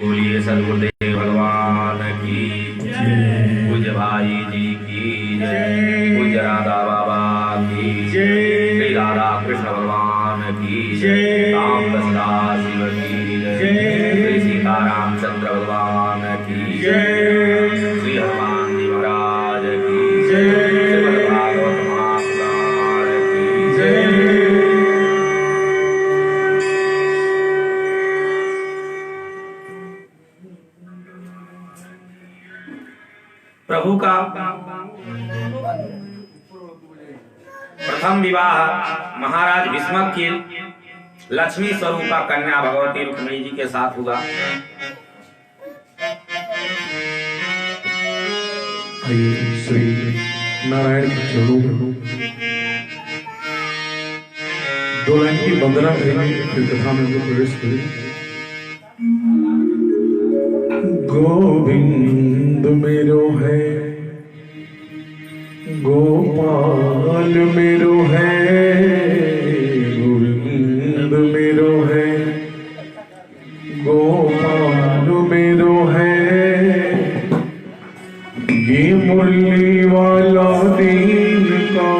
बोलिए सदगुरुदेव भगवान की जय। पूज्य भाई जी की जय। पूज्य राधा बाबा की जय। श्री राधा कृष्ण भगवान की जय। राम शिव की जय। श्री सीतारामचंद्र भगवान की जय। श्री हनुमान जी महाराज की जय। श्रीमद् भागवत महापुराण की जय। प्रभु का प्रथम विवाह महाराज भीष्मक की लक्ष्मी स्वरूपा कन्या भगवती रुक्मिणी जी के साथ हुआ। श्री नारायण के चरणों दो लाइन की वंदना करेंगे, फिर कथा में प्रवेश करेंगे। गोविंद मेरो है, गोपाल मेरो है, गोविंद मेरो है, गोपाल मेरो है, ये मुरली वाला दीन का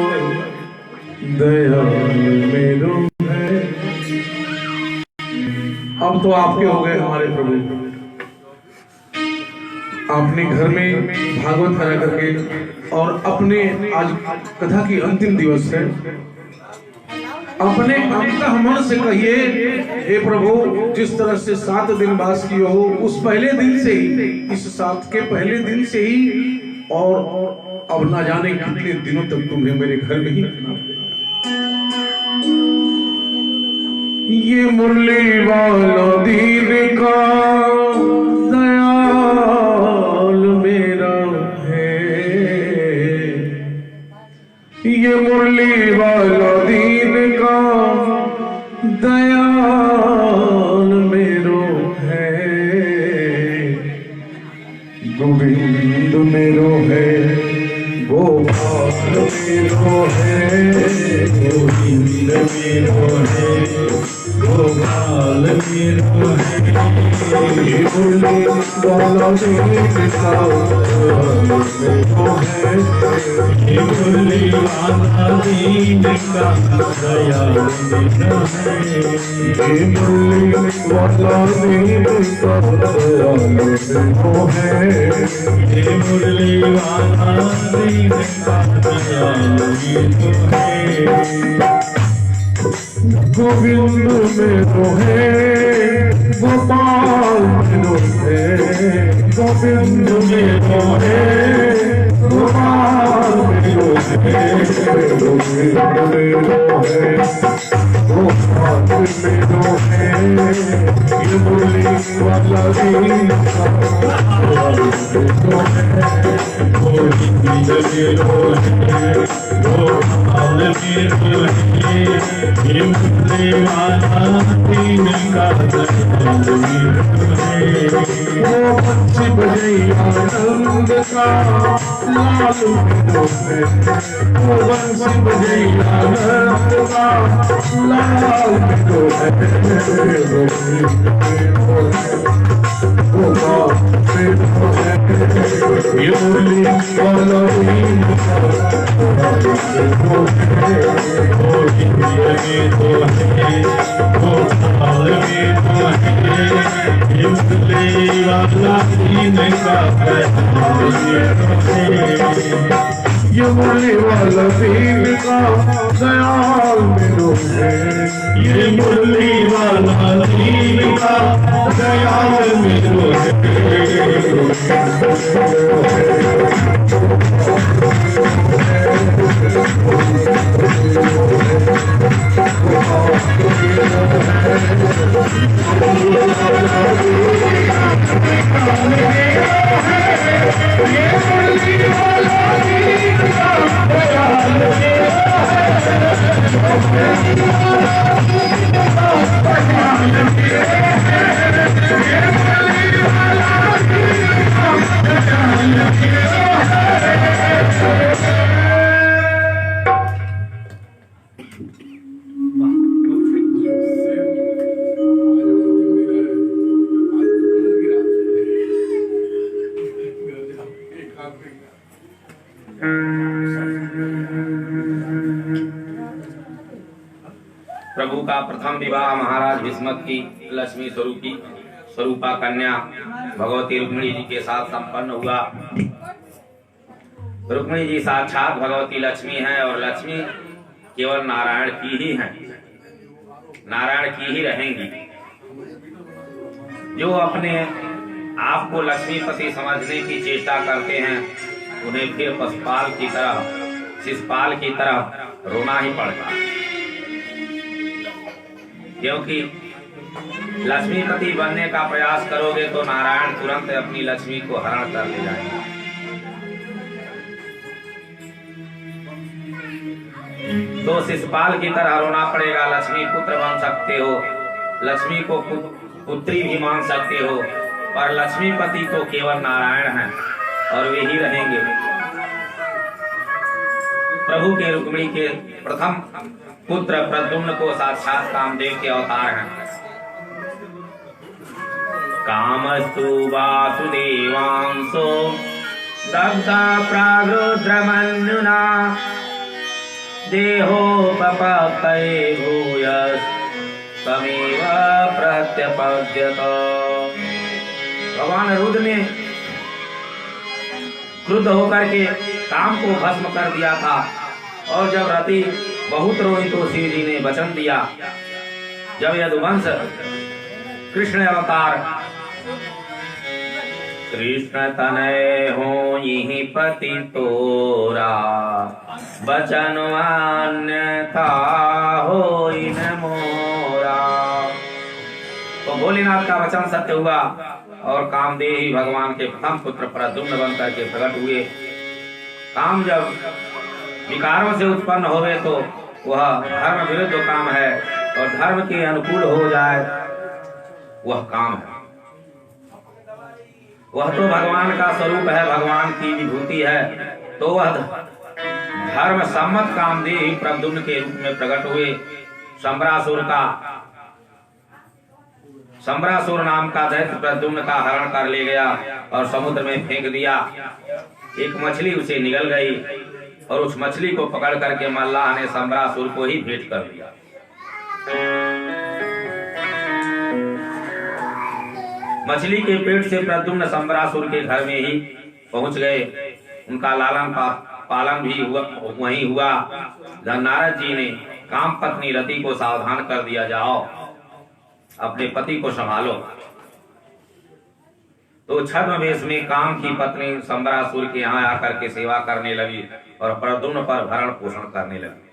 दयाल मेरो है। अब तो आपके हो गए हमारे प्रभु। आपने घर में भागवत करा करके और अपने आज कथा की अंतिम दिवस है, अपने आपका मन से कहिए, हे प्रभु जिस तरह से 7 दिन वास किए हो उस पहले दिन से ही, इस 7 के पहले दिन से ही, और अब ना जाने कितने दिनों तक तुम्हें मेरे घर में ही रखना। ये मुरली वाला दीन का दयाल मेरा है, ये मुरली वाला दीन का दयाल मेरो है, गोविंद मेरो है, गोपाल मेरो है, गोविंद मेरो है, गोपाल मेरो है, ये मुरली वाला दीन का दयाल है, ये मुरली वाला दीन का दयाल है, ये मुरली वाला दीन का दयाल है, ये मुरली वाला दीन का दयाल है। गोविंद मेरो है, गोपाल मेरो है, गोविंद मेरो है, गोपाल मेरो है, गोविंद मेरो है, गोपाल मेरो है, ये मुरली वाला दीन का दयाल है, गोविंद मेरो है, गोपाल मेरो है, ये मुरली वाला दीन का दयाल है। वो बंसी बजैया आनंद का लाल मेरो है, वो बंसी बजैया आनंद का लाल मेरो है, ये मुरली वाला दीन का ये मुरली वाला दीन का दयाल मेरो है, ये मुरली वाला दीन का दयाल मेरो का प्रथम विवाह महाराज भीष्मक की लक्ष्मी स्वरूपा कन्या भगवती रुक्मिणी जी के साथ संपन्न हुआ। रुक्मिणी जी साक्षात भगवती लक्ष्मी हैं और लक्ष्मी केवल नारायण की ही हैं, नारायण की ही रहेंगी। जो अपने आप को लक्ष्मीपति समझने की चेष्टा करते हैं उन्हें फिर पशुपाल की तरह, शिशुपाल की तरह रोना ही पड़ता है, क्योंकि लक्ष्मीपति बनने का प्रयास करोगे तो नारायण तुरंत अपनी लक्ष्मी को हरण कर ले जाएंगे। तो शिशुपाल की तरह रोना पड़ेगा। लक्ष्मी पुत्र बन सकते हो, लक्ष्मी को पुत्री भी मान सकते हो, पर लक्ष्मीपति तो केवल नारायण हैं और वे ही रहेंगे। प्रभु के रुक्मिणी के प्रथम पुत्र प्रद्युम्न को साक्षात कामदेव के अवतार हैं। कामस्तु वासुदेवांशो दग्धा प्रागरुद्रमन्युना देहोपपत्तये भूयस् तमेव प्रत्यपद्यत। भगवान रुद्र ने क्रुद्ध होकर के काम को भस्म कर दिया था और जब रति बहुत रोई तो शिव जी ने वचन दिया। जब यदुवंश कृष्ण अवतार कृष्ण तनय हो यही पति तोरा बचन अन्यथा होई न मोरा। तो भोलेनाथ का वचन सत्य हुआ और कामदेव भगवान के प्रथम पुत्र प्रद्युम्न बनकर के प्रकट हुए। काम जब विकारों से उत्पन्न होवे तो वह धर्म विरुद्ध काम है और धर्म के अनुकूल हो जाए वह काम है। वह तो भगवान का स्वरूप है, भगवान की विभूति है। तो वह धर्म सम्मत कामदेव प्रद्युम्न के रूप में प्रकट हुए। सम्रासुर नाम का दैत्य प्रद्युम्न का हरण कर ले गया और समुद्र में फेंक दिया। एक मछली उसे निगल गई और उस मछली को पकड़ करके मल्लाह ने सम्रासुर को ही भेंट कर दिया। मछली के पेट से प्रद्युम्न सम्रासुर के घर में ही पहुंच गए। उनका लालन पालन भी वहीं हुआ। नारद जी ने काम पत्नी रति को सावधान कर दिया, जाओ अपने पति को संभालो। तो छद्म वेश में काम की पत्नी सम्रासुर के यहाँ आकर के सेवा करने लगी और प्रद्युम्न पर भरण पोषण करने लगी।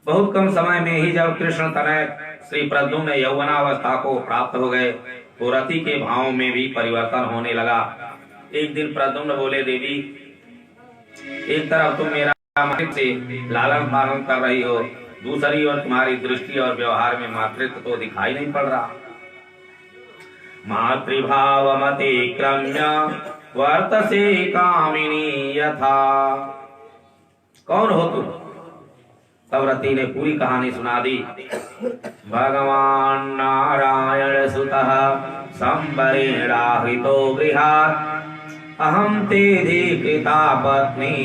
बहुत कम समय में ही जब कृष्ण तनय श्री प्रद्युम्न यौवनावस्था को प्राप्त हो गए तो रति के भावों में भी परिवर्तन होने लगा। एक दिन प्रद्युम्न बोले, देवी एक तरफ तुम मेरा से लालन पालन कर रही हो, दूसरी ओर तुम्हारी दृष्टि और व्यवहार में मातृत्व तो दिखाई नहीं पड़ रहा। मातृभावमतिक्रम्य वर्तसे कामिनी यथा। कौन हो तुम? तब रति ने पूरी कहानी सुना दी। भगवान नारायण सुतः संबरेणाहृतो गृहात् अहं ते धीकृता पत्नी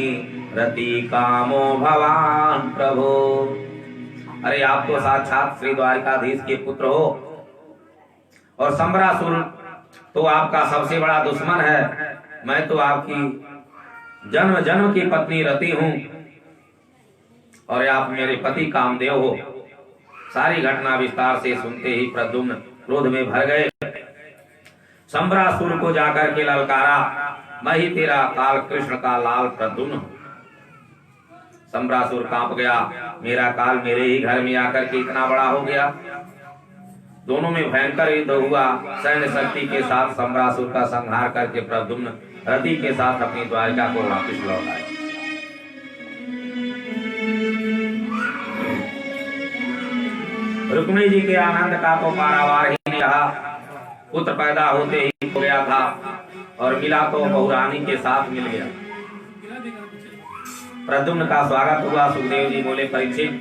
रति कामो भवान प्रभो। अरे आप तो साक्षात श्री द्वारिकाधीश के पुत्र हो और सम्रासुर तो आपका सबसे बड़ा दुश्मन है। मैं तो आपकी जन्म जन्म की पत्नी रति हूँ और आप मेरे पति कामदेव हो। सारी घटना विस्तार से सुनते ही प्रद्युम्न क्रोध में भर गए। सम्रासुर को जाकर के ललकारा, मैं ही तेरा काल कृष्ण का लाल प्रद्युम्न हूँ। सम्रासुर कांप गया, मेरा काल मेरे ही घर में आकर के इतना बड़ा हो गया। दोनों में भयंकर युद्ध हुआ। सैन्य शक्ति के साथ सम्रासुर का संहार करके प्रद्युम्न रति के साथ अपनी द्वारिका को वापस लौट आए। रुक्मिणी जी के आनंद का तो पारावार ही नहीं रहा। पुत्र पैदा होते ही हो गया था और मिला तो बहुरानी के साथ मिल गया। प्रद्युम्न का स्वागत हुआ। सुखदेव जी बोले, परीक्षित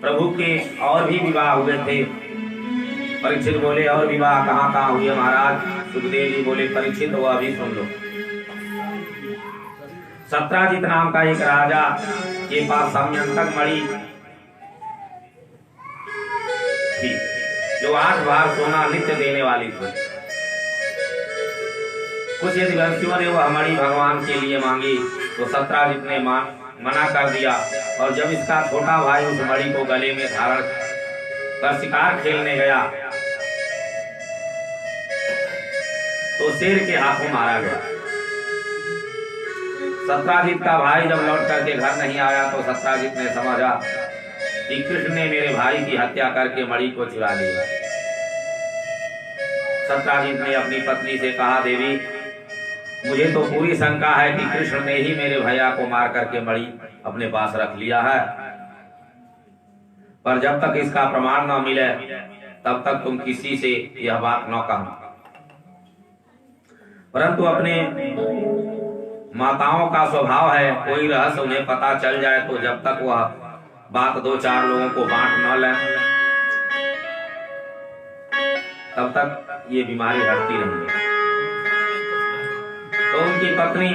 प्रभु के और भी विवाह हुए थे। परीक्षित बोले, और विवाह कहाँ कहाँ हुए महाराज? सुखदेव जी बोले, परीक्षित वह भी सुन लो। सत्राजित नाम का एक राजा के पास समयंतक मणि थी जो 8 बार सोना नित्य देने वाली थी। कुछ यदुवंशियों ने वह मणि भगवान के लिए मांगी तो सत्राजित ने मना कर दिया। और जब इसका छोटा भाई उस मणि को गले में धारण कर शिकार खेलने गया तो शेर के हाथों मारा गया। सत्राजित का भाई जब लौट करके घर नहीं आया तो सत्राजित ने समझा कि कृष्ण ने मेरे भाई की हत्या करके मणि को चुरा लिया। सत्राजित ने अपनी पत्नी से कहा, देवी मुझे तो पूरी शंका है कि कृष्ण ने ही मेरे भैया को मार करके मणि अपने पास रख लिया है, पर जब तक इसका प्रमाण न मिले तब तक तुम किसी से यह बात न कहना। परंतु अपने माताओं का स्वभाव है, कोई रहस्य उन्हें पता चल जाए तो जब तक वह बात 2-4 लोगों को बांट न लें तब तक ये बीमारी हटती नहीं है। तो उनकी पत्नी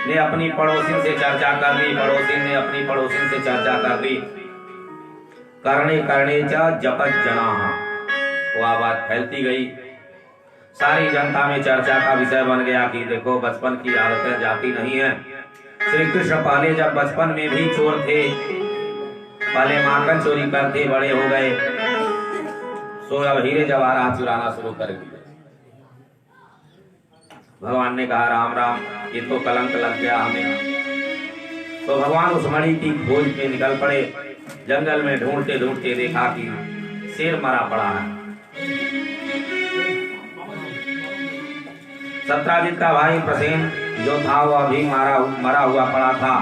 ने अपनी पड़ोसी से चर्चा कर ली, पड़ोसी ने अपनी पड़ोसी से चर्चा कर ली। करणे करणे च जपत जनाः, वह बात फैलती गई। सारी जनता में चर्चा का विषय बन गया कि देखो बचपन की आदतें जाती नहीं है। श्री कृष्ण पहले जब बचपन में भी चोर थे, पहले माखन चोरी करते बड़े हो गए, सो अब हीरे जवाहरात चुराना शुरू कर दिए। भगवान ने कहा, राम राम, ये तो कलंक लग गया हमें। तो भगवान उस मणि की खोज में निकल पड़े। जंगल में ढूंढते ढूंढते देखा कि शेर मरा पड़ा है। सत्राजित का भाई प्रसेन जो था वह भी मरा हुआ पड़ा था।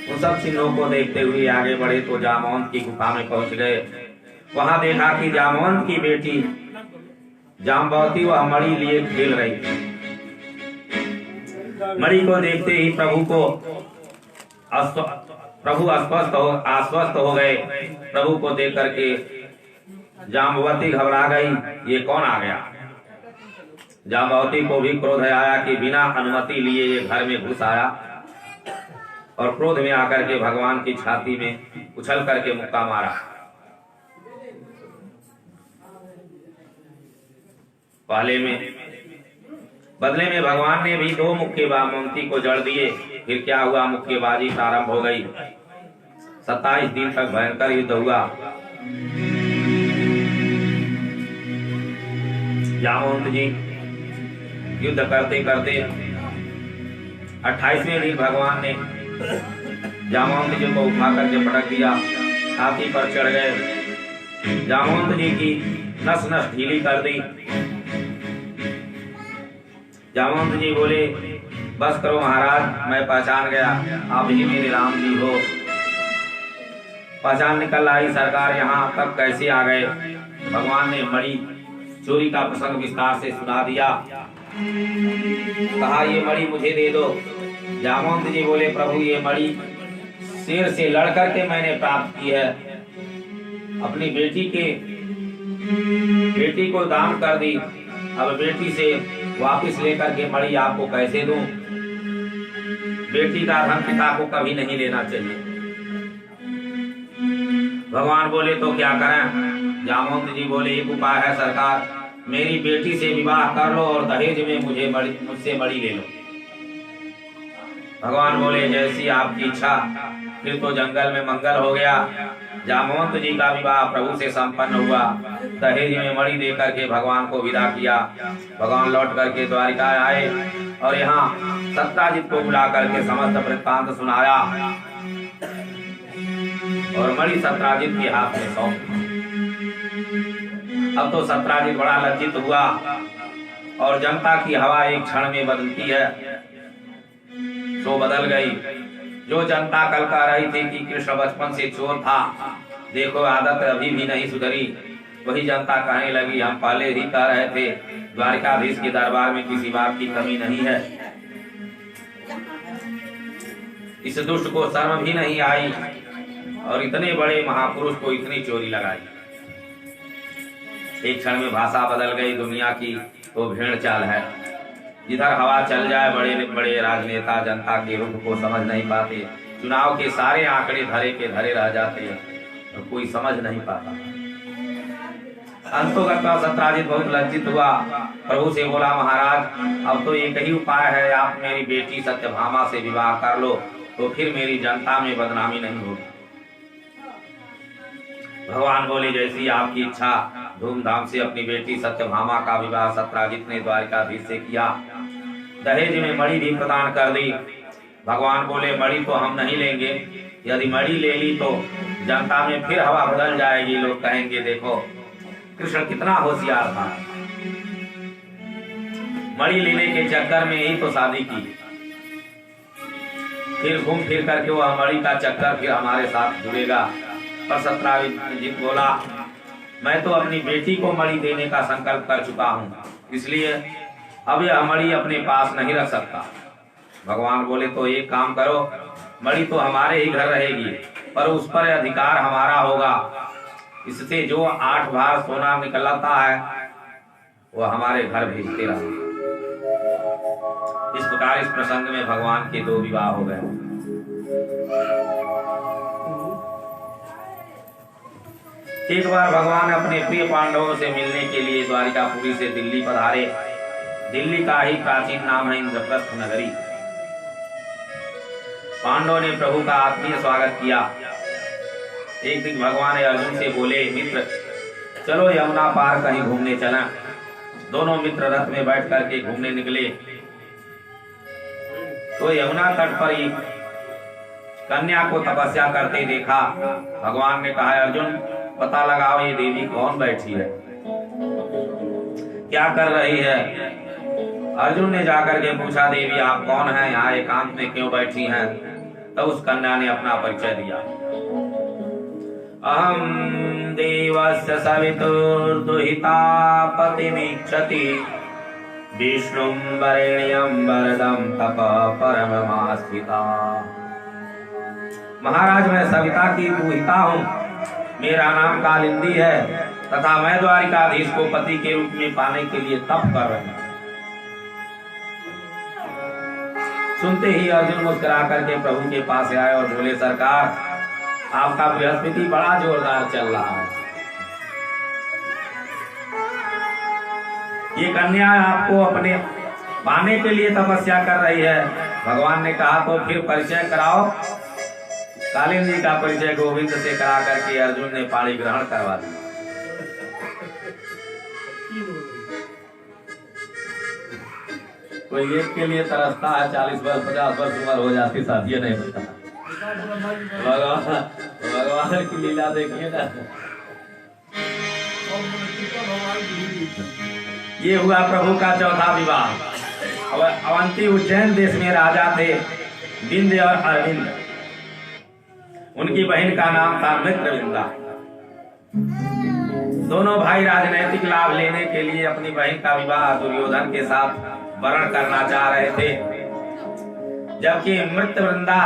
उन सब चिन्हों को देखते हुए आगे बढ़े तो जामवंत की गुफा में पहुंच गए। वहां देखा कि जामवंत की बेटी जाम्बवती वह मणि लिए खेल रही थी। मणि को देखते ही प्रभु आश्वस्त हो गए। प्रभु को देख करके जाम्बवती घबरा गई, ये कौन आ गया। जाम्बवती को भी क्रोध आया कि बिना अनुमति लिए ये घर में घुस आया, और क्रोध में आकर के भगवान की छाती में उछल करके मुक्का मारा। बदले में भगवान ने भी 2 मुक्के जामवंती को जड़ दिए। फिर क्या हुआ, मुक्केबाजी प्रारंभ हो गई। 27 दिन तक भयंकर युद्ध हुआ। जामवंत जी युद्ध करते करते 28वें दिन भगवान ने जामवंत जी को उठा करके पटक दिया, छाती पर चढ़ गए। जामवंत जी की नस नस ढीली कर दी। जामवंत जी बोले, बस करो महाराज, मैं पहचान गया, आप ही मेरे राम जी हो। पहचान निकल आई, सरकार यहाँ तक कैसे आ गए। भगवान ने मणि चोरी का प्रसंग विस्तार से सुना दिया। कहा, ये मणि मुझे दे दो। जामवंत जी बोले, प्रभु ये मणि शेर से लड़ करके मैंने प्राप्त की है, अपनी बेटी को दान कर दी, अब बेटी से वापिस लेकर के मणि आपको कैसे दूं। बेटी का धन पिता को कभी नहीं लेना चाहिए। भगवान बोले, तो क्या करें। जामवंत जी बोले, एक उपाय है सरकार, मेरी बेटी से विवाह कर लो और दहेज में मुझसे मणि ले लो। भगवान बोले, जैसी आपकी इच्छा। फिर तो जंगल में मंगल हो गया। जामवंत जी का विवाह प्रभु से संपन्न हुआ। दहेज में मणि देकर के भगवान को विदा किया। भगवान लौट करके द्वारिका आए और यहाँ सत्राजित को बुला करके समस्त वृत्तांत सुनाया और मणि सत्राजित के हाथ में सौंप। अब तो सत्राजित बड़ा लज्जित हुआ और जनता की हवा एक क्षण में बदलती है, तो बदल गई। जो जनता कल कह रही थी कि कृष्ण बचपन से चोर था, देखो आदत अभी भी नहीं सुधरी, वही जनता कहने लगी, हम पहले ही कह रहे थे द्वारिकाधीश के दरबार में किसी बात की कमी नहीं है। इस दुष्ट को शर्म भी नहीं आई और इतने बड़े महापुरुष को इतनी चोरी लगाई। एक क्षण में भाषा बदल गई दुनिया की, तो भेड़ चाल है। जिधर हवा चल जाए बड़े बड़े राजनेता जनता के रुख को समझ नहीं पाते। चुनाव के सारे आंकड़े धरे के धरे रह जाते हैं और कोई समझ नहीं पाता। अंतोगत्वा सत्राजित बहुत लज्जित हुआ। प्रभु से बोला, महाराज अब तो एक ही उपाय है, आप मेरी बेटी सत्यभामा से विवाह कर लो, तो फिर मेरी जनता में बदनामी नहीं होगी। भगवान बोले, जैसी आपकी इच्छा। धूमधाम से अपनी बेटी सत्यभामा का विवाह सत्राजित ने द्वारिकाधीश से किया। दहेज में मणि भी प्रदान कर दी। भगवान बोले, मणि तो हम नहीं लेंगे, यदि मणि ले ली तो जनता में फिर हवा बदल जाएगी, लोग कहेंगे देखो कृष्ण कितना होशियार था, मणि लेने के चक्कर में ही तो शादी की, फिर घूम फिर करके वह मणि का चक्कर फिर हमारे साथ जुड़ेगा। पर सत्राजित बोला, मैं तो अपनी बेटी को मणि देने का संकल्प कर चुका हूँ, इसलिए अब यह मणि अपने पास नहीं रख सकता। भगवान बोले, तो एक काम करो, मणि तो हमारे ही घर रहेगी, पर उस पर अधिकार हमारा होगा। इससे जो 8 भार सोना निकलता है वो हमारे घर भेजते रहो। इस प्रकार इस प्रसंग में भगवान के 2 विवाह हो गए। एक बार भगवान अपने प्रिय पांडवों से मिलने के लिए द्वारिकापुरी से दिल्ली पधारे। दिल्ली का ही प्राचीन नाम है इंद्रप्रस्थ नगरी। पांडवों ने प्रभु का आत्मीय स्वागत किया। एक दिन भगवान अर्जुन से बोले, मित्र चलो यमुना पार कहीं घूमने चला। दोनों मित्र रथ में बैठ करके घूमने निकले तो यमुना तट पर एक कन्या को तपस्या करते देखा। भगवान ने कहा, अर्जुन पता लगाओ ये देवी कौन बैठी है, क्या कर रही है। अर्जुन ने जाकर के पूछा, देवी आप कौन हैं, यहाँ एकांत में क्यों बैठी हैं। तब उस कन्या ने अपना परिचय दिया। अहम देवस्य सवितुर्दुहिता पतिमिच्छति विष्णुं वरेण्यं वरदं तप परममास्थिता। महाराज मैं सविता की दुहिता हूँ, मेरा नाम कालिंदी है तथा मैं द्वारिकाधीश को पति के रूप में पाने के लिए तप कर रही हूँ। सुनते ही अर्जुन मुस्कुरा करके प्रभु के पास आए और बोले, सरकार आपका बृहस्पति बड़ा जोरदार चल रहा है, ये कन्या आपको अपने पाने के लिए तपस्या कर रही है। भगवान ने कहा, तो फिर परिचय कराओ। कालिंदी का परिचय गोविंद से करा करके अर्जुन ने पाणी ग्रहण करवा दिया। कोई एक के लिए तरसता है, 40 वर्ष 50 वर्ष उम्र हो जाती, शादी नहीं होता। भगवान की लीला देखिए ना। ये हुआ प्रभु का 4था विवाह। अवंती उज्जैन देश में राजा थे विंध्य और अरविंद। उनकी बहन का नाम था मित्रविंदा। दोनों भाई राजनैतिक लाभ लेने के लिए अपनी बहन का विवाह दुर्योधन के साथ वर्ण करना चाह रहे थे, जबकि मित्रविंदा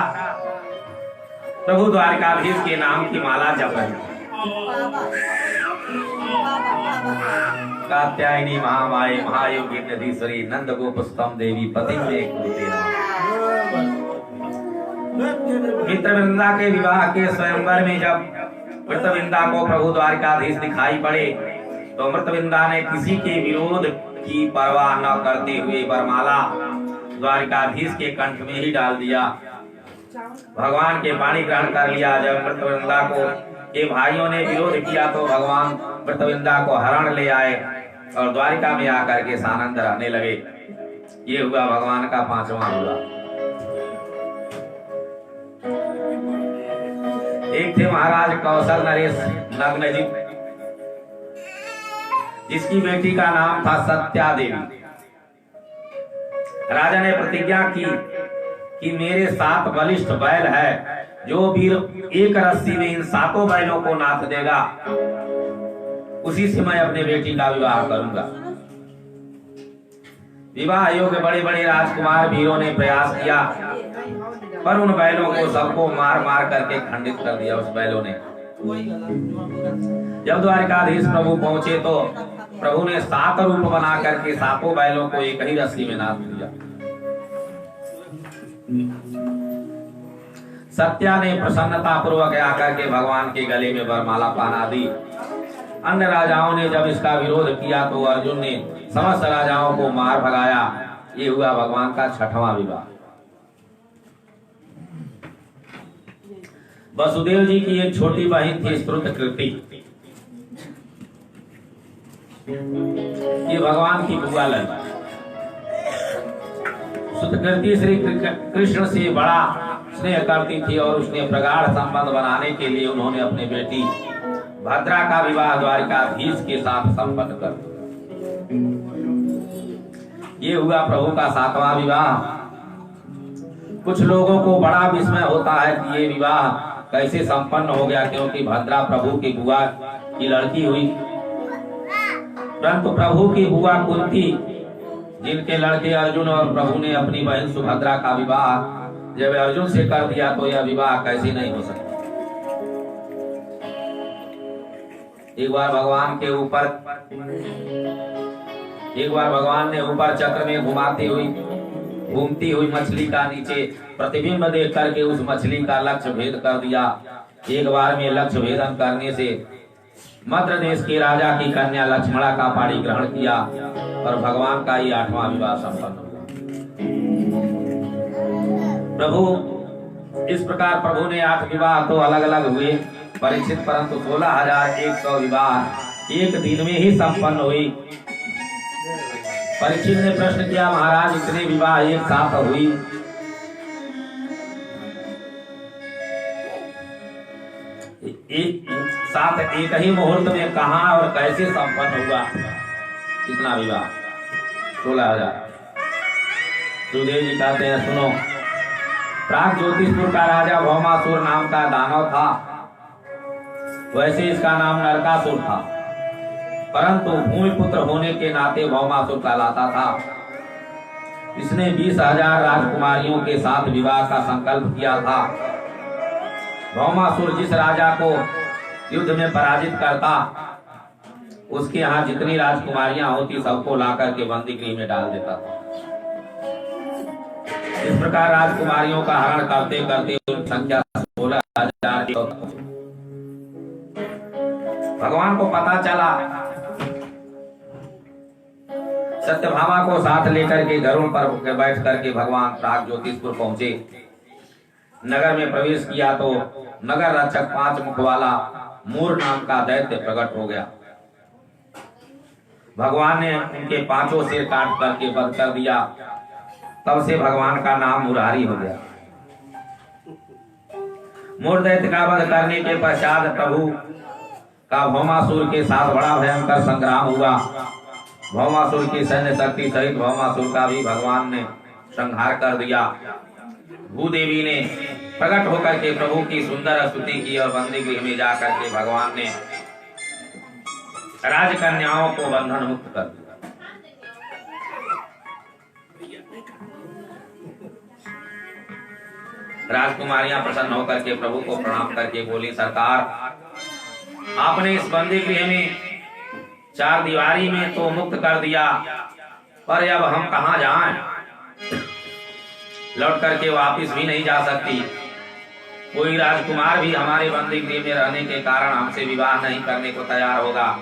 प्रभु द्वारिकाधीश के नाम की माला जप रही। कात्यायनी महामाई महायोगी नदीश्वरी नंद गोपुस्तम देवी पति मित्रविंदा के विवाह के स्वयंवर में जब मित्रविंदा को प्रभु द्वारिकाधीश दिखाई पड़े तो मित्रविंदा ने किसी के विरोध की परवाह न करते हुए वरमाला द्वारिकाधीश के कंठ में ही डाल दिया। भगवान के वाणी ग्रहण कर लिया। जब मित्रविंदा को के भाइयों ने विरोध किया तो भगवान मित्रविंदा को हरण ले आए और द्वारिका में आकर के सानंद रहने लगे। ये हुआ भगवान का 5वां विवाह। एक थे महाराज कौशल नरेश नग्नजित, जिसकी बेटी का नाम था सत्या देवी। राजा ने प्रतिज्ञा की कि मेरे 7 बलिष्ठ बैल है, जो वीर एक रस्सी में इन 7 बैलों को नाथ देगा उसी से मैं अपने बेटी का विवाह करूंगा। विवाह योग्य बड़े बड़े राजकुमार वीरों ने प्रयास किया, पर उन बैलों को सबको मार मार करके खंडित कर दिया। उस बैलों ने जब द्वारिकाधीश प्रभु पहुंचे तो प्रभु ने 7 रूप बना करके 7 बैलों को एक ही रस्सी में नाथ दिया। सत्या ने प्रसन्नता पूर्वक आकर के भगवान के गले में वरमाला पहना दी। अन्य राजाओं ने जब इसका विरोध किया तो अर्जुन ने समस्त राजाओं को मार भगाया। ये हुआ भगवान का छठवां विवाह। वसुदेव जी की एक छोटी बहन थी श्रुतकृति। ये भगवान की बुआ लगी। श्रुतकृति श्री कृष्ण से बड़ा स्नेह करती थी और उसने प्रगाढ़ संबंध बनाने के लिए उन्होंने अपनी बेटी भद्रा का विवाह द्वारिकाधीश के साथ संपन्न कर दिया। ये हुआ प्रभु का सातवां विवाह। कुछ लोगों को बड़ा विस्मय होता है कि ये विवाह कैसे संपन्न हो गया, क्योंकि भद्रा प्रभु की बुआ की लड़की हुई। परंतु प्रभु की बुआ कुंती, जिनके लड़के अर्जुन और प्रभु ने अपनी बहन सुभद्रा का विवाह जब अर्जुन से कर दिया तो यह विवाह कैसे नहीं हो सकता। एक बार भगवान ने ऊपर चक्र में घूमती हुई मछली का नीचे प्रतिबिंब देख करके उस मछली का लक्ष्य भेद कर दिया। एक बार में लक्ष्य भेदन करने से मद्र देश के राजा की कन्या लक्ष्मणा का पाणी ग्रहण किया और भगवान का ये आठवां विवाह संपन्न हुआ। प्रभु इस प्रकार प्रभु ने 8 विवाह तो अलग अलग हुए परीक्षित, परंतु 16,100 विवाह एक दिन में ही संपन्न हुई। परीक्षित ने प्रश्न किया, महाराज इतने विवाह एक साथ हुई, एक ही मुहूर्त में कहां और कैसे संपन्न हुआ इतना विवाह? 16,000। सुदेव जी कहते हैं, सुनो, प्राग ज्योतिषपुर का राजा भौमासुर नाम का दानव था। वैसे इसका नाम नरकासुर था, परंतु भूमिपुत्र होने के नाते भौमासुर कहलाता था। इसने 20,000 राजकुमारियों के साथ विवाह का संकल्प किया था। भौमासुर जिस राजा को युद्ध में पराजित करता, उसके यहाँ जितनी राजकुमारियां होती सबको लाकर के बंदी गृह में डाल देता था। इस प्रकार राजकुमारियों का हरण करते करते उनकी संख्या 16,000। भगवान को पता चला। सत्यभामा को साथ लेकर के घरों पर बैठ करके भगवान प्राग ज्योतिषपुर पहुंचे। नगर में प्रवेश किया तो नगर रक्षक 5 मुख वाला मूर नाम का दैत्य प्रकट हो गया। भगवान ने उनके 5 सिर काट करके वध कर दिया। तब से भगवान का नाम मुरारी हो गया। मूर दैत्य का वध करने के पश्चात प्रभु का भौमासुर के साथ बड़ा भयंकर संग्राम हुआ। भौमासुर की सैन्य शक्ति सहित भौमासुर का भी भगवान ने संहार कर दिया। भूदेवी ने प्रकट होकर के प्रभु की सुंदर स्तुति की और बंदी गृह में जाकर के भगवान ने राजकन्याओं को बंधन मुक्त कर दिया। राजकुमारियां प्रसन्न होकर के प्रभु को प्रणाम करके बोली, सरकार, आपने इस बंदी गृह में 4 दीवारी में तो मुक्त कर दिया, पर अब हम कहां जाएं? लौट करके वापिस भी नहीं जा सकती। कोई राजकुमार भी हमारे बंदी गृह में रहने के कारण हमसे विवाह नहीं करने को तैयार होगा।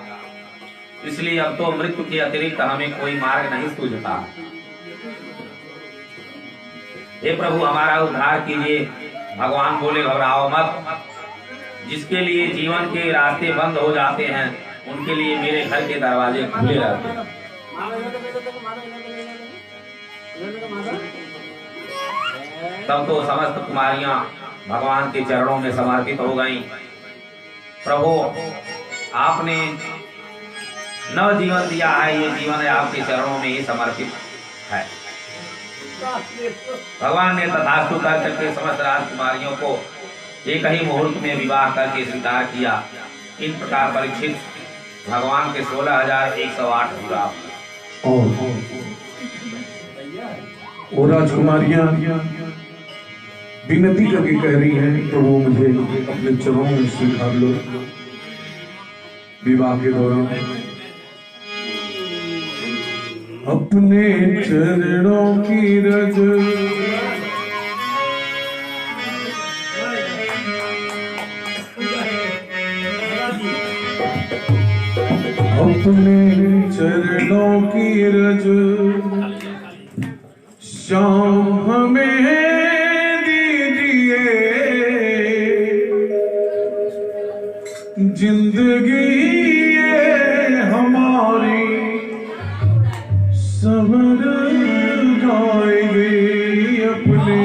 इसलिए अब तो मृत्यु के अतिरिक्त हमें कोई मार्ग नहीं सूझता। हे प्रभु, हमारा उद्धार कीजिए। भगवान बोले, घबराओ मत। जिसके लिए जीवन के रास्ते बंद हो जाते हैं उनके लिए मेरे घर के दरवाजे खुले रहते हैं। तब तो समस्त कुमारियां भगवान के चरणों में समर्पित हो गईं। प्रभु, आपने नव जीवन दिया है, ये जीवन आपके चरणों में ही समर्पित है। भगवान ने तथास्तु कर करके समस्त राजकुमारियों को एक ही मुहूर्त में विवाह करके स्वीकार किया। इन प्रकार परीक्षित भगवान के 16,108 विवाह। और राजकुमारियां विनती करके कह रही हैं, तो वो मुझे अपने चरणों में स्वीकार लो। विवाह के दौरान अपने चरणों की रज अपने चरणों की रज श्याम हमें दीजिए, जिंदगी ये हमारी सवर जाएगी अपने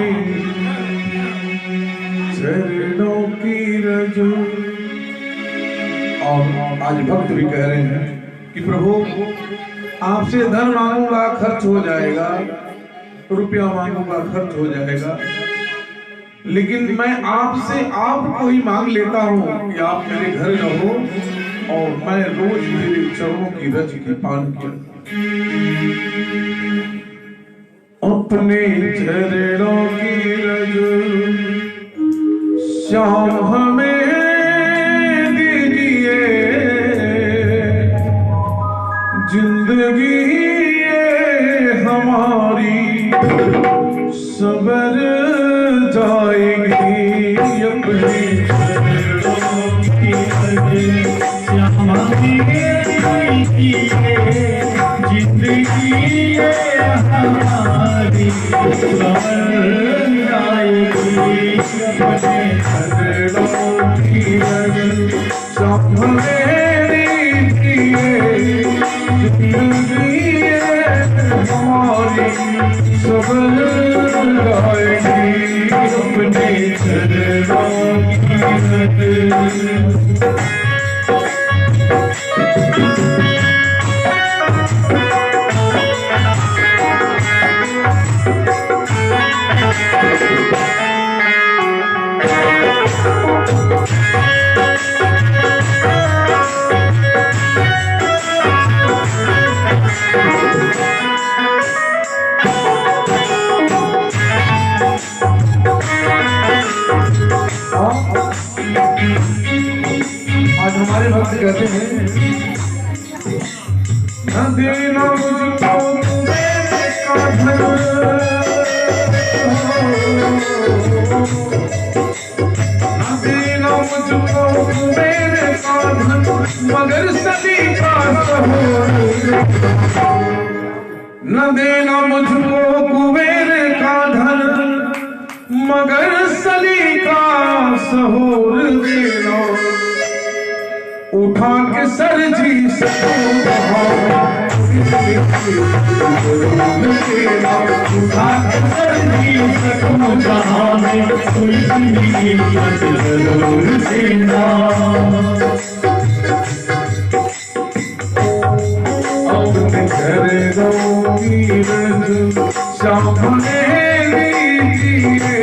चरणों की रज। और आज भक्त भी कह रहे हैं कि प्रभु आपसे धन मांगूंगा खर्च हो जाएगा, रुपया मांगूंगा खर्च हो जाएगा, लेकिन मैं आपसे आपको ही मांग लेता हूँ कि आप मेरे घर रहो और मैं रोज मेरे चरणों की रज की पान किया। अपने चरणों की रज श्याम हमें दीजिए, जिंदगी ये हमारी सबर जाएगी अपने चरणों की रज श्याम हमें दीजिए, जिंदगी ये हमारी सबर जाएगी अपने चरणों की रज श्याम हमें दीजिए, जिंदगी ये हमारी सबर जाएगी अपने चरणों की रज। आज हमारे भक्त कहते हैं, न देना मुझको मेरे का धन, न देना मुझको मेरे का धन, मगर सदी का सहोर, न देना मुझको कुबेर का धन, मगर सदी का सहोर देना, उठा के सर जी सकूं उठा के सर जी सकूं जहां में कोई नहीं देना, अपने चरणों की रज श्याम हमें दीजिए,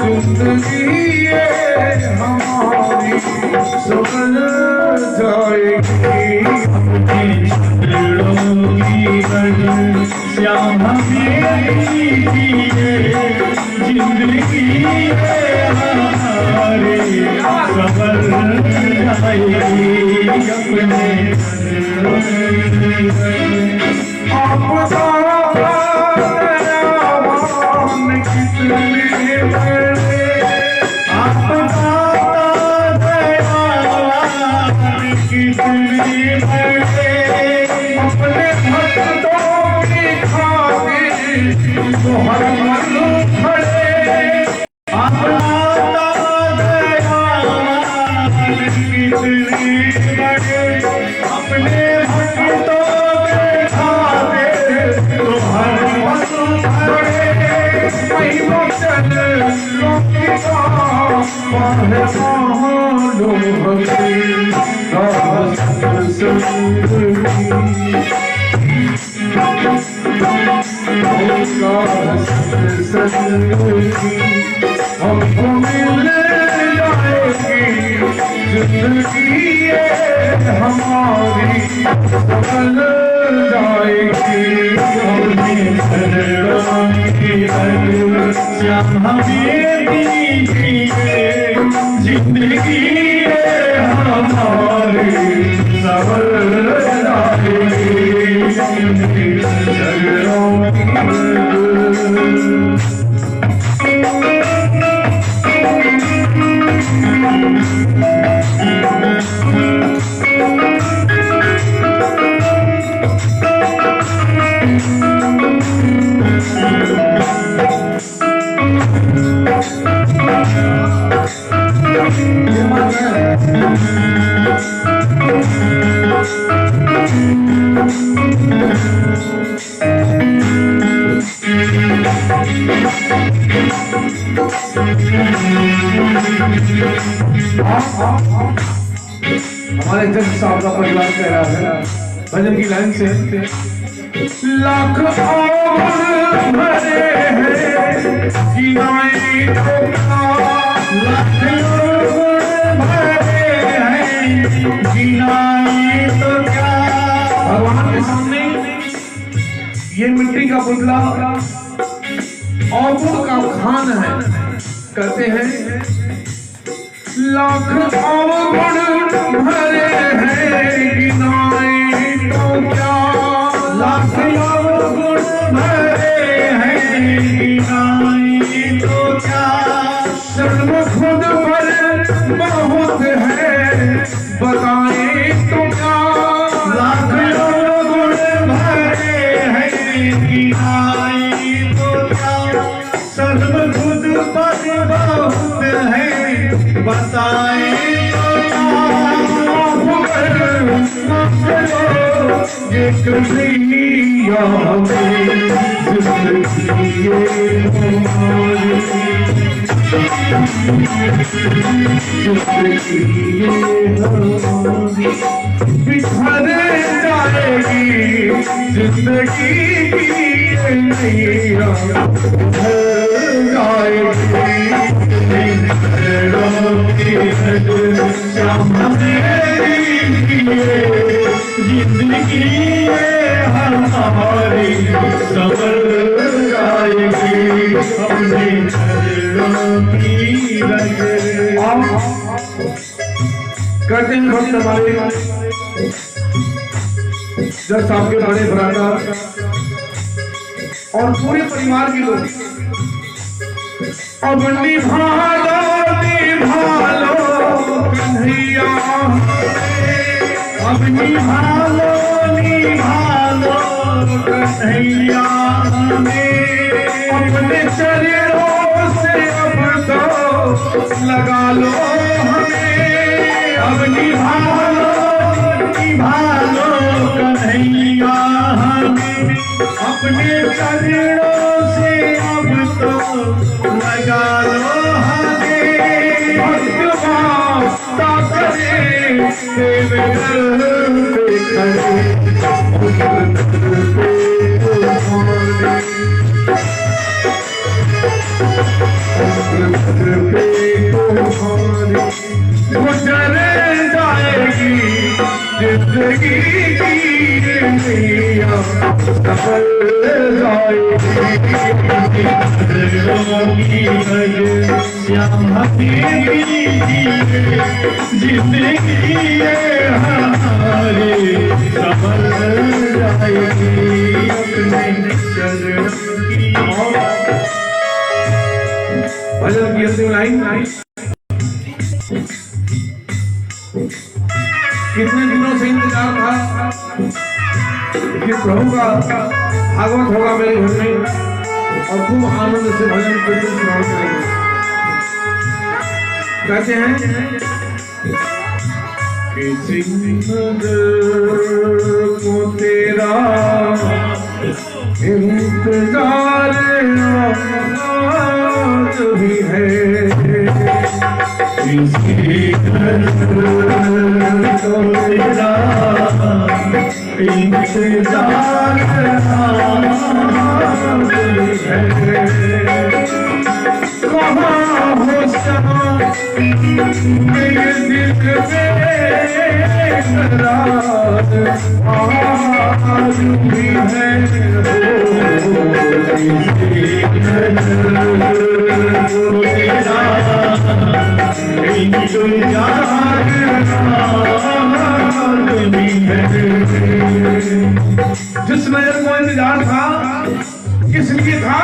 जिंदगी ये हमारी सबर जाएगी अपने चरणों की रज श्याम हमें दीजिए, जिंदगी ये हमारी सबर जाएगी अपने चरणों की रज। आपका दयावान कितने बड़े, आपका कितने बड़े, अपने भक्तों की खातिर तो हर मन खड़े, अपना दयावान कितने बड़े, अपने भक्तों के खातिर तो हर मन खड़े, वही वचन लोकी का लो भक्ति हमको मिल जाएगी, जिंदगी ये हमारी बदल जाएगी अपने चरणों की रज श्याम हमें दीजिए, जिंदगी ये हमारी सबर जाएगी अपने चरणों की रज। हमारे जज साहब का परिवार कह रहा है भजन की लाइन से, लाख और भरे हैं गिनाए तो क्या, लाख और भरे हैं गिनाए तो क्या। भगवान के सामने ये मिट्टी का पुतला अवगुण का खान है। कहते हैं लाख अवगुण भरे हैं गिनाए तो क्या, लाख अवगुण भरे हैं गिनाए तो क्या। शर्म खुद पर बहुत है बताए तो क्या, लाख अवगुण भरे हैं गिनाए तो क्या। शर्म खुद पर बहुत है बताए तो ये कन्हैया हमें जिंदगी बिखर जाएगी जिंदगी की नैया, जिंदगी हमारी संभल जाएगी अपने कहते हैं भक्त हमारे जज साहब के बड़े भ्राता और पूरे परिवार के लोग अब निभालो निभालो कन्हैया, अब निभालो निभालो कन्हैया हमें, अपने चरणों से अब तो लगा लो हमें। अब निभालो निभालो कन्हैया हमें, अपने चरणों से अब तो लगा लो हमें। भक्तवाता करे गुजर जाएगी जिंदगी की नैया, सफल जाएगी श्याम हबीबी जिंदगी हमारी सफल जाएगी अपने चरणों की। भजन की अंतिम लाइन, कितने दिनों से इंतजार था कि प्रभु का भागवत होगा मेरे घर में और खूब आनंद से भजन कीर्तन श्रवण करेंगे। कहते हैं कि सिंह को तेरा इंतजार आज भी है, इंतजार कहाँ हो समा मेरे दिल में रात आज भी है। जिस नजर को इंतजार था किस लिए था,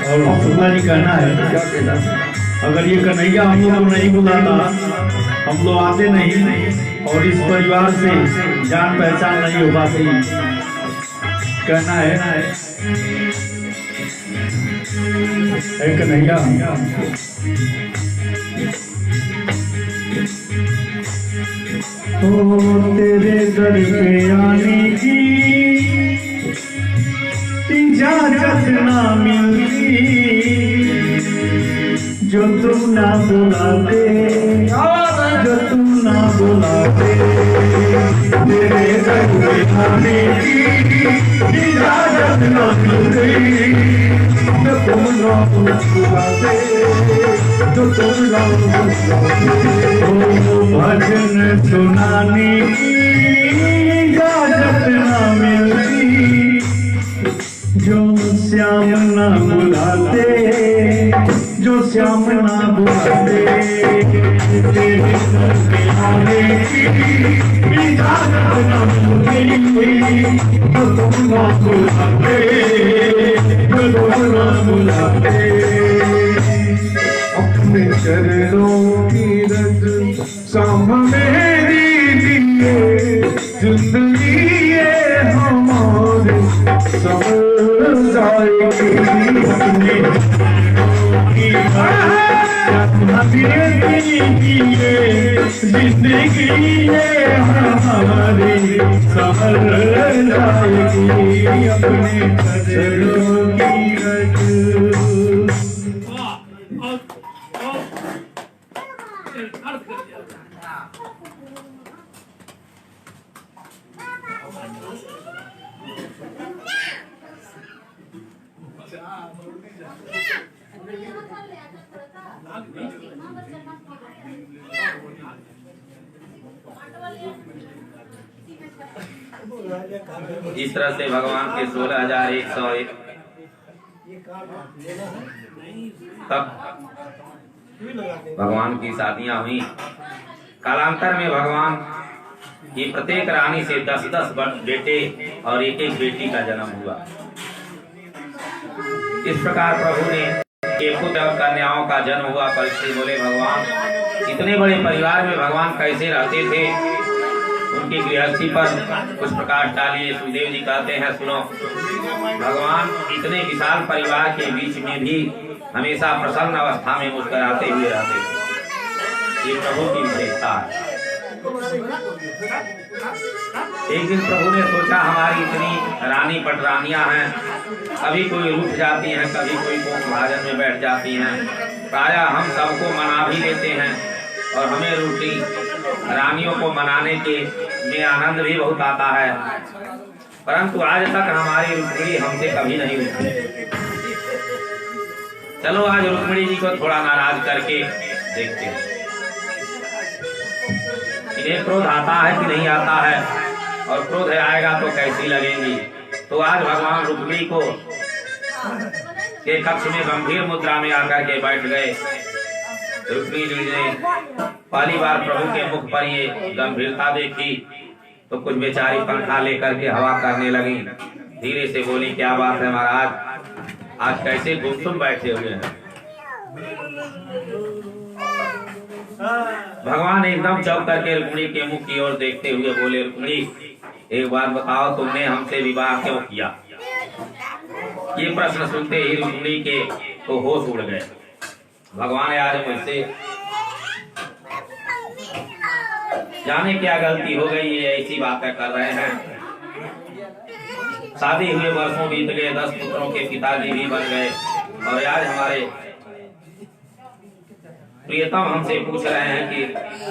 और सुनना ही कहना है। क्या कहना है? अगर ये कन्हैया हम लोग को नहीं बुलाता, हम लोग आते नहीं और इस परिवार से जान पहचान नहीं हो पाती। कहना है कन्हैया तो तेरे दर पे आने की इजाजत ना मिलती, जो तुम ना बुलाते, जो तुम ना बुलाते, तेरे घर में आने की इजाजत न मिलती, जो तुम ना बुलाते, जो तुम ना बुलाते, भजन सुनाने की इजाजत न मिलती, जो श्याम ना बुलाते, जो श्याम ना बुलाते, तेरे घर में आने की इजाजत न मिलती, जो तुम ना बुलाते, जो तुम ना बुलाते, अपने चरणों की रज सामने दीजिए, जिंदगी ये हमारी संभल जाएगी। अपने की जिंदगी ये हमारी संभल जाएगी, अपने चरणों की रज। इस तरह से भगवान के 16,101 तक भगवान की शादियां हुई। कालांतर में भगवान की प्रत्येक रानी से 10-10 बेटे और एक बेटी का जन्म हुआ। इस प्रकार प्रभु ने पुत्र और कन्याओं का जन्म हुआ। परीक्षित बोले, भगवान इतने बड़े परिवार में भगवान कैसे रहते थे? उनकी गृहस्थी पर कुछ प्रकाश डालिए। सुखदेव जी कहते हैं, सुनो, भगवान इतने विशाल परिवार के बीच में भी हमेशा प्रसन्न अवस्था में मुस्कुराते हुए रहते थे। ये प्रभु की विशेषता है। एक दिन प्रभु ने सोचा, हमारी इतनी रानी पटरानियां हैं, कभी कोई रूठ जाती हैं, कभी कोई कोक भाजन में बैठ जाती हैं, प्रायः हम सबको मना भी लेते हैं और हमें रूठी रानियों को मनाने के में आनंद भी बहुत आता है, परंतु आज तक हमारी रुक्मिणी हमसे कभी नहीं रूठी। चलो आज रुक्मिणी जी को थोड़ा नाराज करके देखते हैं, इन्हें क्रोध आता है कि नहीं आता है, और क्रोध आएगा तो कैसी लगेंगी। तो आज भगवान रुक्मिणी को के कक्ष में गंभीर मुद्रा में आकर के बैठ गए। रुक्मिणी जी ने पहली बार प्रभु के मुख पर ये गंभीरता देखी तो कुछ बेचारी पंखा लेकर के हवा करने लगी। धीरे से बोली, क्या बात है महाराज, आज कैसे गुमसुम बैठे हुए हैं? भगवान एकदम चौंक करके रुक्मिणी के मुख की ओर देखते हुए बोले, रुक्मिणी एक बात बताओ, तुमने हमसे विवाह क्यों किया? ये प्रश्न सुनते ही रुक्मिणी के तो होश उड़ गए। भगवान आज मुझसे जाने क्या गलती हो गई, ये ऐसी बातें कर रहे हैं। शादी हुए वर्षों बीत गए, 10 पुत्रों के पिताजी भी बन गए, और आज हमारे प्रियतम हमसे पूछ रहे हैं कि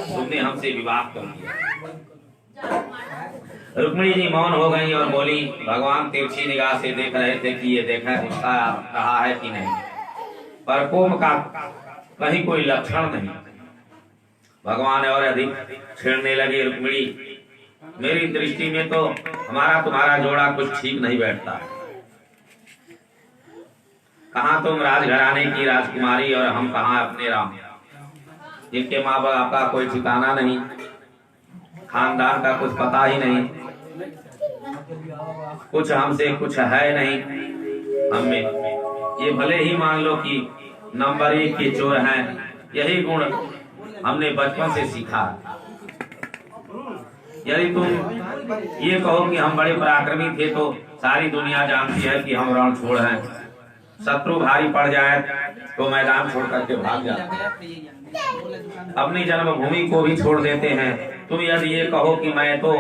तुमने हमसे विवाह क्यों किया? रुक्मिणी जी मौन हो गई और बोली, भगवान तिरछी निगाह से देख रहे थे कि ये देखा गुस्सा रहा है कि नहीं, पर कोम का कहीं कोई लक्षण नहीं। भगवान और अधिक छेड़ने लगे, रुक्मिणी मेरी दृष्टि में तो हमारा तुम्हारा जोड़ा कुछ ठीक नहीं बैठता। कहाँ तुम राजघराने की राजकुमारी और हम कहाँ अपने राम, जिनके माँ बाप का कोई ठिकाना नहीं, खानदान का कुछ पता ही नहीं, कुछ हमसे कुछ है नहीं हमें। ये भले ही मान लो कि नंबर 1 के चोर हैं, यही गुण हमने बचपन से सीखा। यदि तुम ये कहो कि हम बड़े पराक्रमी थे तो सारी दुनिया जानती है कि हम रण छोड़ हैं। शत्रु भारी पड़ जाए तो मैदान छोड़ करके भाग जाते हैं, अपनी जन्मभूमि को भी छोड़ देते हैं। तुम यदि ये कहो कि मैं तो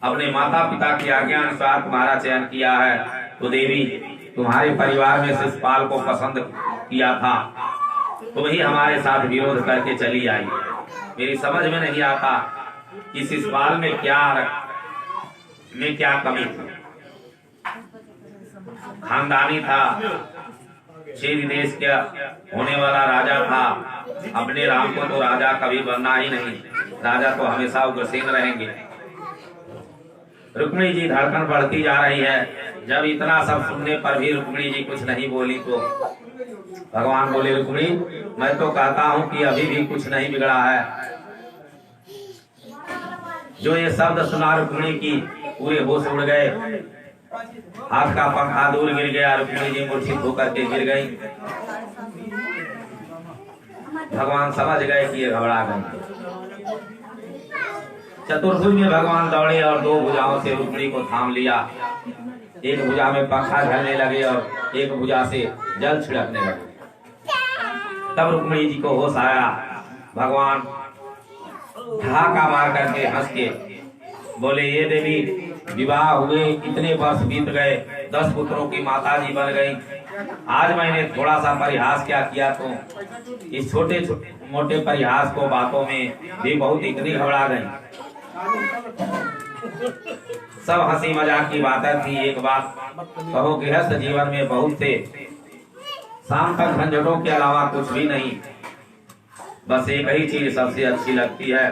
अपने माता पिता की आज्ञा अनुसार तुम्हारा चयन किया है, तो देवी तुम्हारे परिवार में शिशुपाल को पसंद किया था, तुम ही हमारे साथ विरोध करके चली आई। मेरी समझ में नहीं आता कि इस सवाल में क्या कमी थी। खानदानी था, क्षेत्र देश का होने वाला राजा था। अपने राम को तो राजा कभी बनना ही नहीं, राजा तो हमेशा उग्रसेन रहेंगे। रुक्मिणी जी धड़कन बढ़ती जा रही है। जब इतना सब सुनने पर भी रुक्मिणी जी कुछ नहीं बोली तो भगवान बोले, रुक्मिणी मैं तो कहता हूँ कि अभी भी कुछ नहीं बिगड़ा है। जो ये शब्द सुना रुक्मिणी की पूरे होश उड़ गए। हाथ का पंखा दूर गिर गया। रुक्मिणी जी मूर्छित होकर के गिर गई। भगवान समझ गए कि ये घबरा गए। चतुर्भुज में भगवान दौड़े और दो भुजाओं से रुक्मिणी को थाम लिया। एक भुजा में पंखा झलने लगे और एक भुजा से जल छिड़कने लगे। तब रुक्मिणी जी को होश आया। भगवान ठहाका मार करके हंस के बोले, ये देवी विवाह हुए इतने वर्ष बीत गए, 10 पुत्रों की माता जी बन गई। आज मैंने थोड़ा सा परिहास क्या किया तो इस छोटे मोटे परिहास को बातों में भी बहुत इतनी घबरा गई। सब हंसी मजाक की बातें थी। एक बात कहो, गृहस्थ जीवन में बहुत से शाम तक झंझटों के अलावा कुछ भी नहीं। बस एक ही चीज सबसे अच्छी लगती है।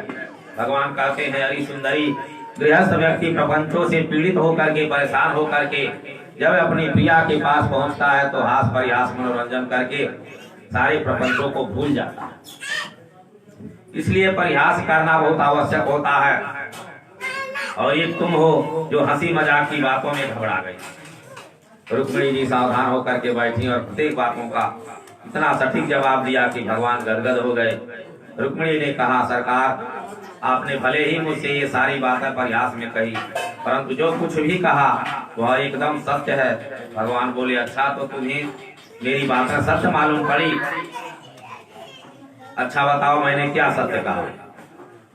भगवान कहते हैं, अरे सुंदरी, गृहस्थ व्यक्ति प्रपंचों से पीड़ित होकर के, परेशान होकर के जब अपनी प्रिया के पास पहुंचता है तो हास परिहास मनोरंजन करके सारे प्रपंचों को भूल जाता है। इसलिए परिहास करना बहुत आवश्यक होता है। और ये तुम हो जो हंसी मजाक की बातों में घबरा गई। रुक्मिणी जी सावधान होकर के बैठी और प्रत्येक बातों का इतना सटीक जवाब दिया कि भगवान गदगद हो गए। रुक्मिणी ने कहा, सरकार आपने भले ही मुझसे ये सारी बातें परिहास में कही, परंतु जो कुछ भी कहा वह एकदम सत्य है। भगवान बोले, अच्छा तो तुम्हें मेरी बातें सत्य मालूम पड़ी। अच्छा बताओ मैंने क्या सत्य कहा।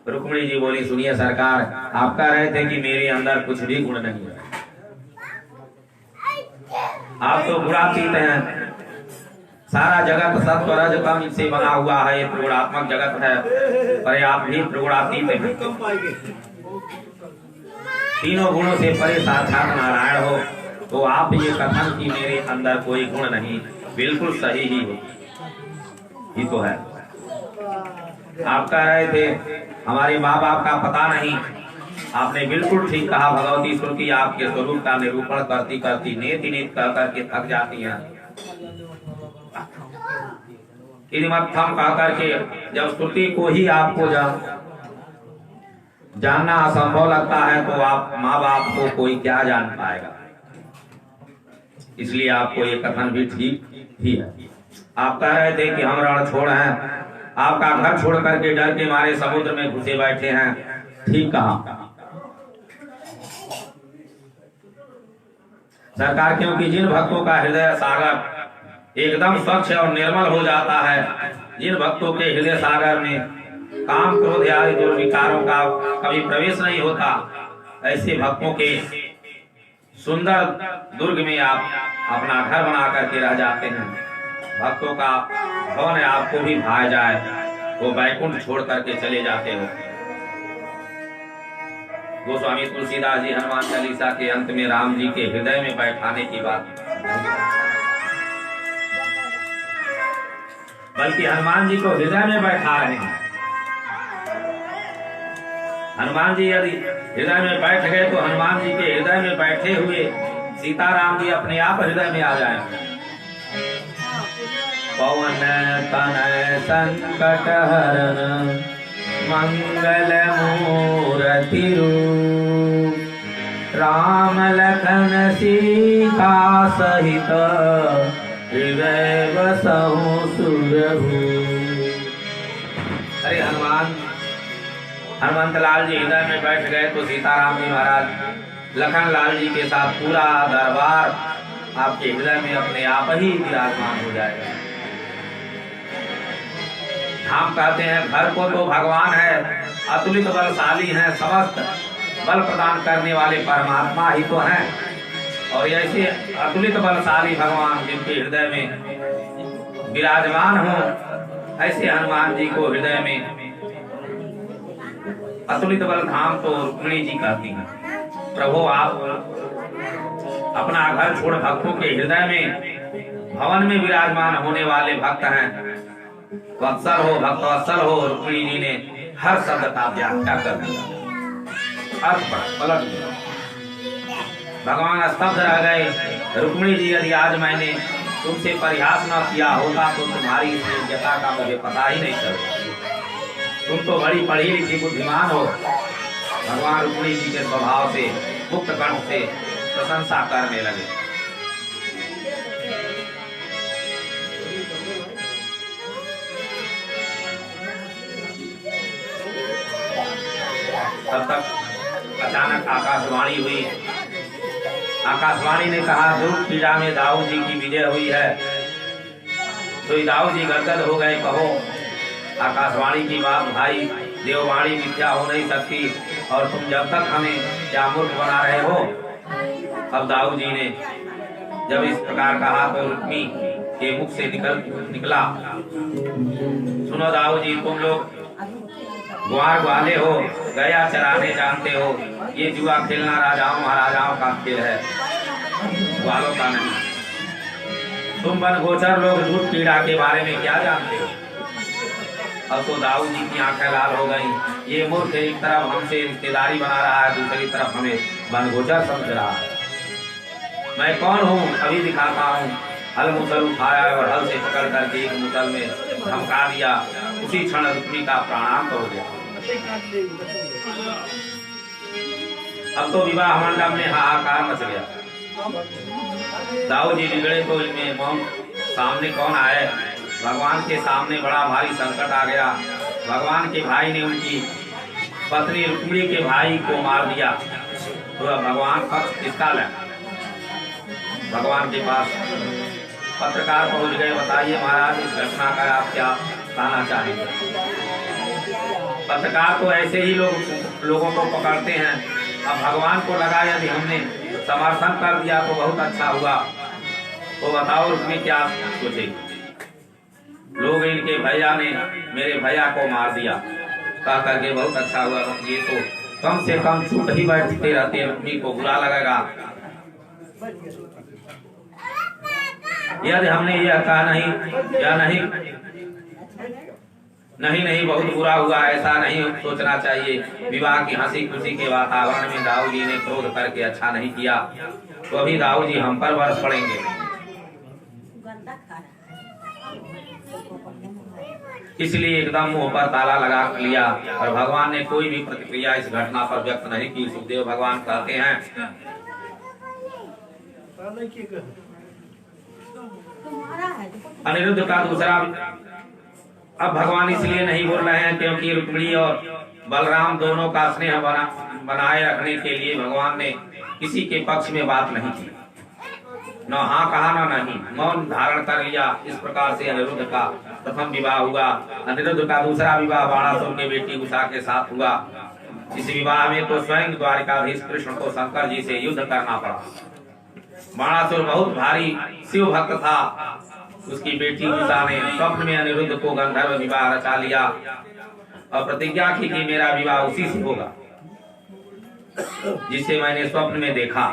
रुक्मिणी जी बोली, सुनिए सरकार, आप कह रहे थे कि मेरे अंदर कुछ भी गुण नहीं है। आप तो बुरा पीते हैं। सारा जगत सत्व रज तम से बना हुआ है, ये त्रिगुणात्मक जगत है, पर आप भी त्रिगुणातीत हैं। तीनों गुणों से परे साक्षात नारायण हो, तो आप ये कथन कि मेरे अंदर कोई गुण नहीं, बिल्कुल सही ही हो, ही तो है। आप कह रहे थे हमारे माँ बाप का पता नहीं, आपने बिल्कुल ठीक कहा। भगवती श्रुति आपके स्वरूप का निरूपण करती करती नेति नेति कह करके थक जाती है। इदमत्थम कह करके जब श्रुति को ही आपको जानना असंभव लगता है तो आप माँ बाप को कोई क्या जान पाएगा। इसलिए आपको ये कथन भी ठीक ही है। आप कह रहे थे कि हम रण छोड़ हैं, आपका घर छोड़ करके डर के मारे समुद्र में घुसे बैठे हैं। ठीक कहा सरकार, क्योंकि जिन भक्तों का हृदय सागर एकदम स्वच्छ और निर्मल हो जाता है, जिन भक्तों के हृदय सागर में काम क्रोध आदि दुर्विकारों का कभी प्रवेश नहीं होता, ऐसे भक्तों के सुंदर दुर्ग में आप अपना घर बना करके रह जाते हैं। भक्तों का भवन आपको भी भा जाए वो बैकुंठ छोड़ करके चले जाते हो। गोस्वामी तुलसीदास जी हनुमान चालीसा के अंत में राम जी के हृदय में बैठाने की बात, बल्कि हनुमान जी को हृदय में बैठा रहे हैं। हनुमान जी यदि हृदय में बैठ गए तो हनुमान जी के हृदय में बैठे हुए सीताराम जी अपने आप हृदय में आ जाएंगे। पवन तनय संकट हरण मंगल मूर्ति रूप, राम लखन सीता सहित हृदय बसहु सुरभूप। अरे हनुमंत लाल जी हृदय में बैठ गए तो सीताराम जी महाराज लखन लाल जी के साथ पूरा दरबार आपके हृदय में अपने आप ही विराजमान हो जाएगा। हम कहते हैं घर को तो भगवान है, अतुलित बलशाली है, समस्त बल प्रदान करने वाले परमात्मा ही तो हैं। और ऐसे अतुलित बलशाली भगवान जिनके हृदय में विराजमान हो ऐसे हनुमान जी को हृदय में अतुलित बल धाम तो रुक्मिणी जी कहती हैं। प्रभु आप अपना घर छोड़ भक्तों के हृदय में भवन में विराजमान होने वाले भक्त हैं। वत्सल हो, भक्त वत्सल हो। रुक्मिणी जी ने हर शब्द का व्याख्या कर दिया। अर्थ पलट दिया। भगवान स्तब्ध रह गए। रुक्मिणी जी, यदि आज मैंने तुमसे परिहास न किया होता तो तुम्हारी इस योग्यता का मुझे पता ही नहीं चलता। तुम तो बड़ी पढ़ी लिखी बुद्धिमान हो। भगवान रुक्मिणी जी के स्वभाव से मुक्त कंठ से प्रशंसा करने लगे। तब तक अचानक आकाशवाणी हुई। आकाशवाणी ने कहा, दुर्ग क्रीड़ा में दाऊ जी की विजय हुई है। तो दाऊ जी गदगद हो गए। कहो, आकाशवाणी की बात भाई, देववाणी मिथ्या हो नहीं सकती, और तुम जब तक हमें क्या मूर्ख बना रहे हो। अब दाऊ जी ने जब इस प्रकार कहा तो रुक्मी के मुख से निकला, सुनो दाऊ जी, तुम लोग ग्वार ग्वाले हो, गया चराने जानते हो। ये जुआ खेलना राजाओं महाराजाओं का खेल है, ग्वालों का नहीं। तुम वन गोचर लोग झूठ क्रीड़ा के बारे में क्या जानते हो। अब तो दाऊ जी की आंखें लाल हो गई। ये मूर्ख एक तरफ हमसे रिश्तेदारी बना रहा है, दूसरी तरफ हमें वन गोचर समझ रहा है। मैं कौन हूँ अभी दिखाता हूँ। हल मुसल उठाया और हल से पकड़ करके एक मुसल में धमका दिया। उसी क्षण रुक्मी का प्राणांत हो गया। अब तो विवाह मंडप में हाहाकार मच गया। दाऊ जी बिगड़े तो इनमें मौन सामने कौन आए। भगवान के सामने बड़ा भारी संकट आ गया। भगवान के भाई ने उनकी पत्नी रुक्मिणी के भाई को मार दिया। तो भगवान पक्ष किसका ले। भगवान के पास पत्रकार पहुंच गए। बताइए महाराज, इस घटना का आप क्या कहना चाहेंगे। पत्रकार तो ऐसे ही लोगों को पकड़ते हैं। अब भगवान को लगा यदि हमने समर्थन कर दिया तो बहुत अच्छा हुआ। तो बताओ उसमें क्या सोचेंगे। लोग इनके भैया ने मेरे भैया को मार दिया कह करके बहुत अच्छा हुआ। ये तो कम से कम चुप ही बैठते रहते, रुक्मी को बुरा लगेगा। यदि हमने यह कहा नहीं या नहीं नहीं नहीं बहुत बुरा हुआ, ऐसा नहीं सोचना चाहिए। विवाह की हंसी खुशी के वातावरण में दाऊ जी ने क्रोध करके अच्छा नहीं किया, तो अभी दाऊ जी हम पर बरस पड़ेंगे। इसलिए एकदम मुंह पर ताला लगा लिया और भगवान ने कोई भी प्रतिक्रिया इस घटना पर व्यक्त नहीं की। सुखदेव भगवान कहते हैं, अनिरुद्ध का दूसरा, अब भगवान इसलिए नहीं बोल रहे हैं क्योंकि रुक्मिणी और बलराम दोनों का स्नेह बनाए रखने के लिए भगवान ने किसी के पक्ष में बात नहीं की। न हाँ कहा न नहीं, मौन धारण कर लिया। इस प्रकार से अनिरुद्ध का प्रथम विवाह हुआ। अनिरुद्ध का दूसरा विवाह बाणासुर की बेटी उषा के साथ हुआ। इस विवाह में तो स्वयं द्वारिकाधीश कृष्ण को शंकर जी से युद्ध करना पड़ा। बाणासुर बहुत भारी शिव भक्त था। उसकी बेटी उषा ने स्वप्न में अनिरुद्ध को गंधर्व विवाह रचा लिया और प्रतिज्ञा की कि मेरा विवाह उसी से होगा जिसे मैंने स्वप्न में देखा।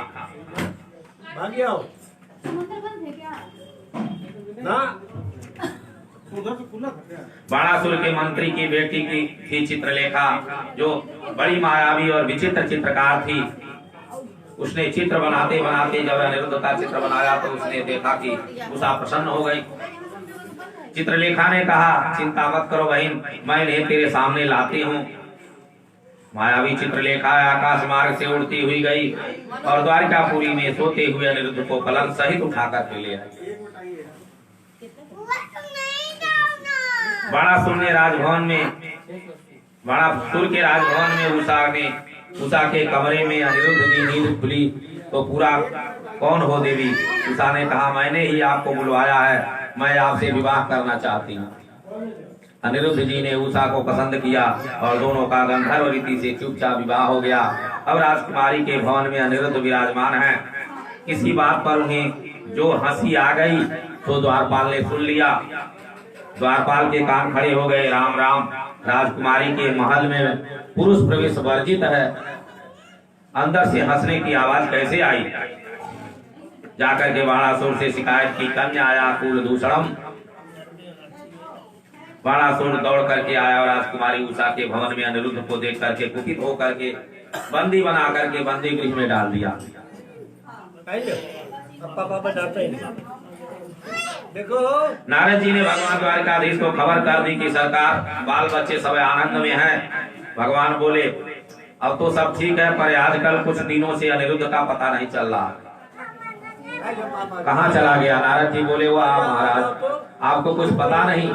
बाणासुर के मंत्री की बेटी की थी चित्रलेखा, जो बड़ी मायावी और विचित्र चित्रकार थी। उसने चित्र बनाते बनाते जब अनिरुद्ध का चित्र बनाया तो उसने देखा कि उषा प्रसन्न हो गई। चित्रलेखा ने कहा, चिंता मत करो बहन, मैं इन्हें तेरे सामने लाती हूँ। मायावी चित्रलेखा आकाश मार्ग से उड़ती हुई गई और द्वारिकापुरी में सोते हुए अनिरुद्ध को पलंग सहित उठाकर के ले आई। बाणासुर ने राजभवन में, बाणासुर के राजभवन में उषा के कमरे में अनिरुद्ध की नींद खुली तो पूरा कौन हो देवी। उषा ने कहा, मैंने ही आपको बुलवाया है, मैं आपसे विवाह करना चाहती हूँ। अनिरुद्ध जी ने उषा को पसंद किया और दोनों का गंधर्व रीति से चुपचाप विवाह हो गया। अब राजकुमारी के भवन में अनिरुद्ध विराजमान है। किसी बात पर उन्हें जो हंसी आ गई तो द्वारपाल ने सुन लिया द्वारपाल के कान खड़े हो गए। राम राम, राजकुमारी के महल में पुरुष प्रवेश वर्जित है। अंदर से हंसने की आवाज कैसे आई? जाकर के बाणासुर से शिकायत की, कन्या आया कुल दूषणम। बाणासुर दौड़ करके आया और राजकुमारी उषा के भवन में अनिरुद्ध को देख करके कुपित होकर के बंदी बना करके बंदी गृह में डाल दिया। देखो नारद जी ने भगवान द्वारकाधीश को खबर कर दी कि सरकार बाल बच्चे सब आनंद में हैं। भगवान बोले अब तो सब ठीक है, पर आजकल कुछ दिनों से अनिरुद्ध का पता नहीं चल रहा, कहाँ चला गया? नारद जी बोले वो महाराज आपको कुछ पता नहीं,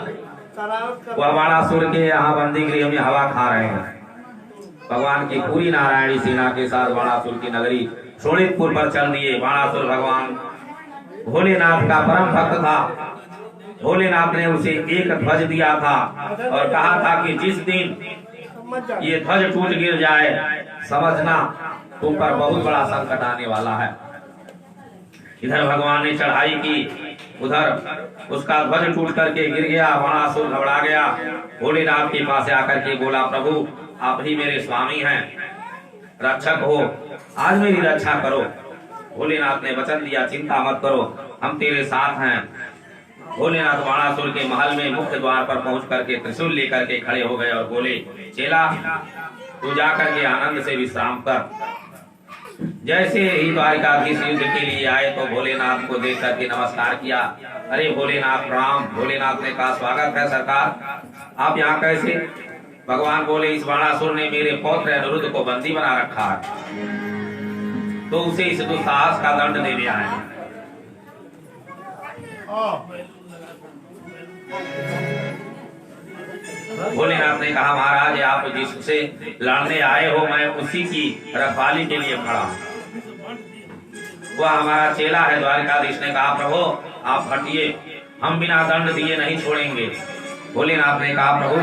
वह बाणासुर के यहाँ बंदी गृह में हवा खा रहे हैं। भगवान की पूरी नारायणी सेना के साथ बाणासुर की नगरी शोणितपुर पर चल दिए। बाणासुर भगवान भोलेनाथ का परम भक्त था। भोलेनाथ ने उसे एक ध्वज दिया था और कहा था कि जिस दिन ये ध्वज टूट गिर जाए समझना तुम पर बहुत बड़ा संकट आने वाला है। इधर भगवान ने चढ़ाई की, उधर उसका ध्वज टूट करके गिर गया। बाणासुर घबरा गया, भोलेनाथ के पास आकर के बोला प्रभु आप ही मेरे स्वामी हैं, रक्षक हो, आज मेरी रक्षा करो। भोलेनाथ ने वचन दिया चिंता मत करो, हम तेरे साथ हैं। भोलेनाथ बाणासुर के महल में मुख्य द्वार पर पहुंच करके त्रिशूल लेकर के खड़े हो गए और बोले चेला तू जाकर के आनंद से विश्राम कर। जैसे ही द्वारकाधीश युद्ध के लिए आए तो भोलेनाथ को देख करके नमस्कार किया। अरे भोलेनाथ प्रणाम। भोलेनाथ ने कहा स्वागत है सरकार, आप यहाँ कैसे? भगवान बोले इस बाणासुर ने मेरे पौत्र अनिरुद्ध को बंदी बना रखा है, तो उसे इस दुस्साहस का दंड देने आए। भोलेनाथ ने कहा महाराज आप जिससे लड़ने आए हो मैं उसी की रखवाली के लिए खड़ा हूँ, वह हमारा चेला है। द्वारकाधीश ने कहा प्रभु आप हटिए, हम बिना दंड दिए नहीं छोड़ेंगे। भोलेनाथ ने कहा प्रभु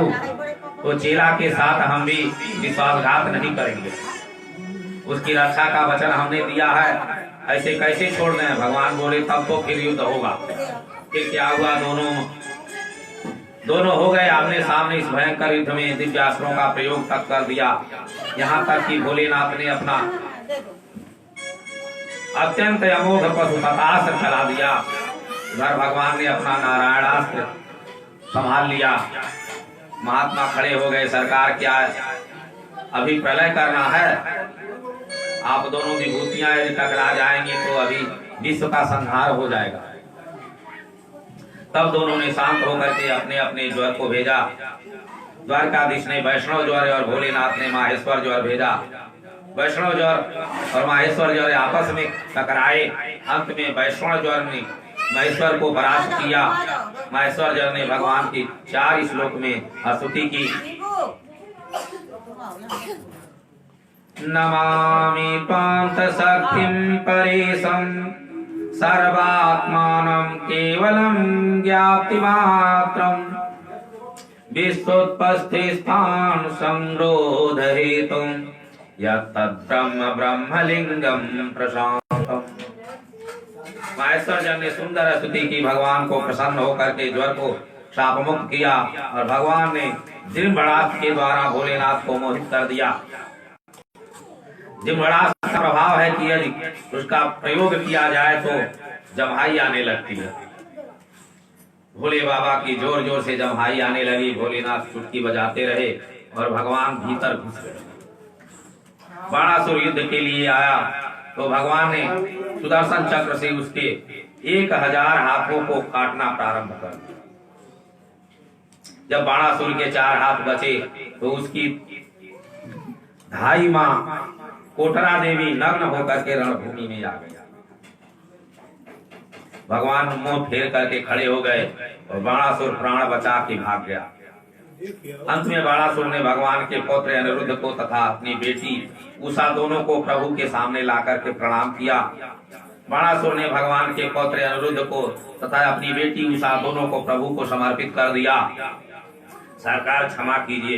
तो चेला के साथ हम भी विश्वासघात नहीं करेंगे, उसकी रक्षा का वचन हमने दिया है, ऐसे कैसे छोड़ दें? भगवान बोले तब तो फिर युद्ध होगा। फिर क्या हुआ, दोनों हो गए आमने सामने। इस भयंकर युद्ध में दिव्यास्त्रों का प्रयोग तक कर दिया, यहाँ तक कि भोलेनाथ ने अपना अत्यंत अमोघ पशुपतास्त्र चला दिया। उधर भगवान ने अपना नारायणास्त्र संभाल लिया। महात्मा खड़े हो गए, सरकार क्या अभी प्रलय करना है? आप दोनों विभूतियां यदि टकरा जाएंगे तो अभी विश्व का संहार हो जाएगा। तब दोनों ने शांत होकर के अपने अपने ज्वर को भेजा। द्वारकाधीश ने वैष्णव ज्वर और भोलेनाथ ने माहेश्वर ज्वर भेजा। वैष्णव ज्वर और माहेश्वर ज्वर आपस में टकराए। अंत में वैष्णव ज्वर ने महेश्वर को परास्त किया। महेश्वर ज्वर ने भगवान की 4 श्लोक में स्तुति की। नमामि पांत शक्तिं परेशं सर्वात्मानं केवलं ज्ञाप्तिमात्रं विश्वोत्पत्ति स्थान संरोध हेतुं यत्तद्ब्रह्म ब्रह्मलिंगं प्रशांतम्। महेश्वर जन ने सुंदर स्तुति की, भगवान को प्रसन्न होकर के ज्वर को शाप मुक्त किया और भगवान ने जिम्बड़ास्त्र के द्वारा भोलेनाथ को मोहित कर दिया। जिम्बड़ास्त्र का प्रभाव है कि यदि उसका प्रयोग किया जाए तो जम्हाई आने लगती है। भोले बाबा की जोर जोर से जम्हाई आने लगी। भोलेनाथ चुटकी बजाते रहे और भगवान भीतर घुस गए। बाणासुर युद्ध के लिए आया तो भगवान ने सुदर्शन चक्र से उसके 1000 हाथों को काटना प्रारंभ कर दिया। जब बाणासुर के 4 हाथ बचे तो उसकी धाई मां कोटरा देवी नग्न होकर के रणभूमि में आ गई। भगवान मुंह फेर करके खड़े हो गए और बाणासुर प्राण बचा के भाग गया। अंत में बाणासुर ने भगवान के पौत्र अनिरुद्ध को तथा अपनी बेटी उषा दोनों को प्रभु के सामने लाकर के प्रणाम किया। बाणासुर ने भगवान के पौत्र अनिरुद्ध को तथा अपनी बेटी उषा दोनों को प्रभु को समर्पित कर दिया। सरकार क्षमा कीजिए,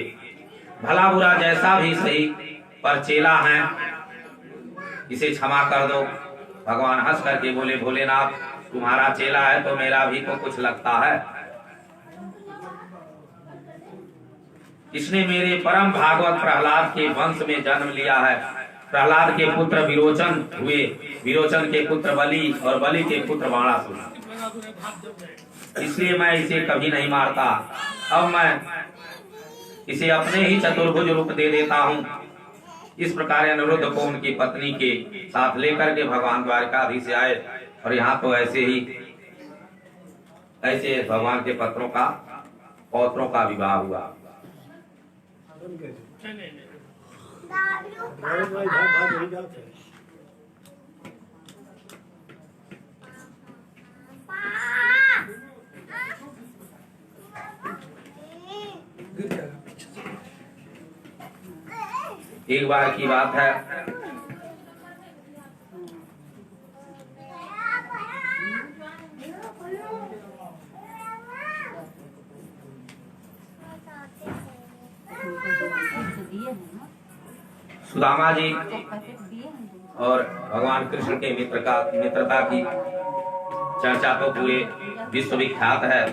भला बुरा जैसा भी सही, पर चेला है, इसे क्षमा कर दो। भगवान हंस करके बोले भोलेनाथ तुम्हारा चेला है तो मेरा भी तो कुछ लगता है। इसने मेरे परम भागवत प्रहलाद के वंश में जन्म लिया है। प्रहलाद के पुत्र विरोचन हुए, विरोचन के पुत्र बलि और बलि के पुत्र बाणासुर। इसलिए मैं इसे कभी नहीं मारता। अब मैं इसे अपने ही चतुर्भुज रूप दे देता हूँ। इस प्रकार अनिरुद्ध को उनकी पत्नी के साथ लेकर के भगवान द्वारकाधीश से आए और यहाँ तो ऐसे भगवान के पौत्रों का विवाह हुआ। एक बार की बात है, सुदामा जी और भगवान कृष्ण के मित्रता की चर्चा तो पूरे विश्व विख्यात है।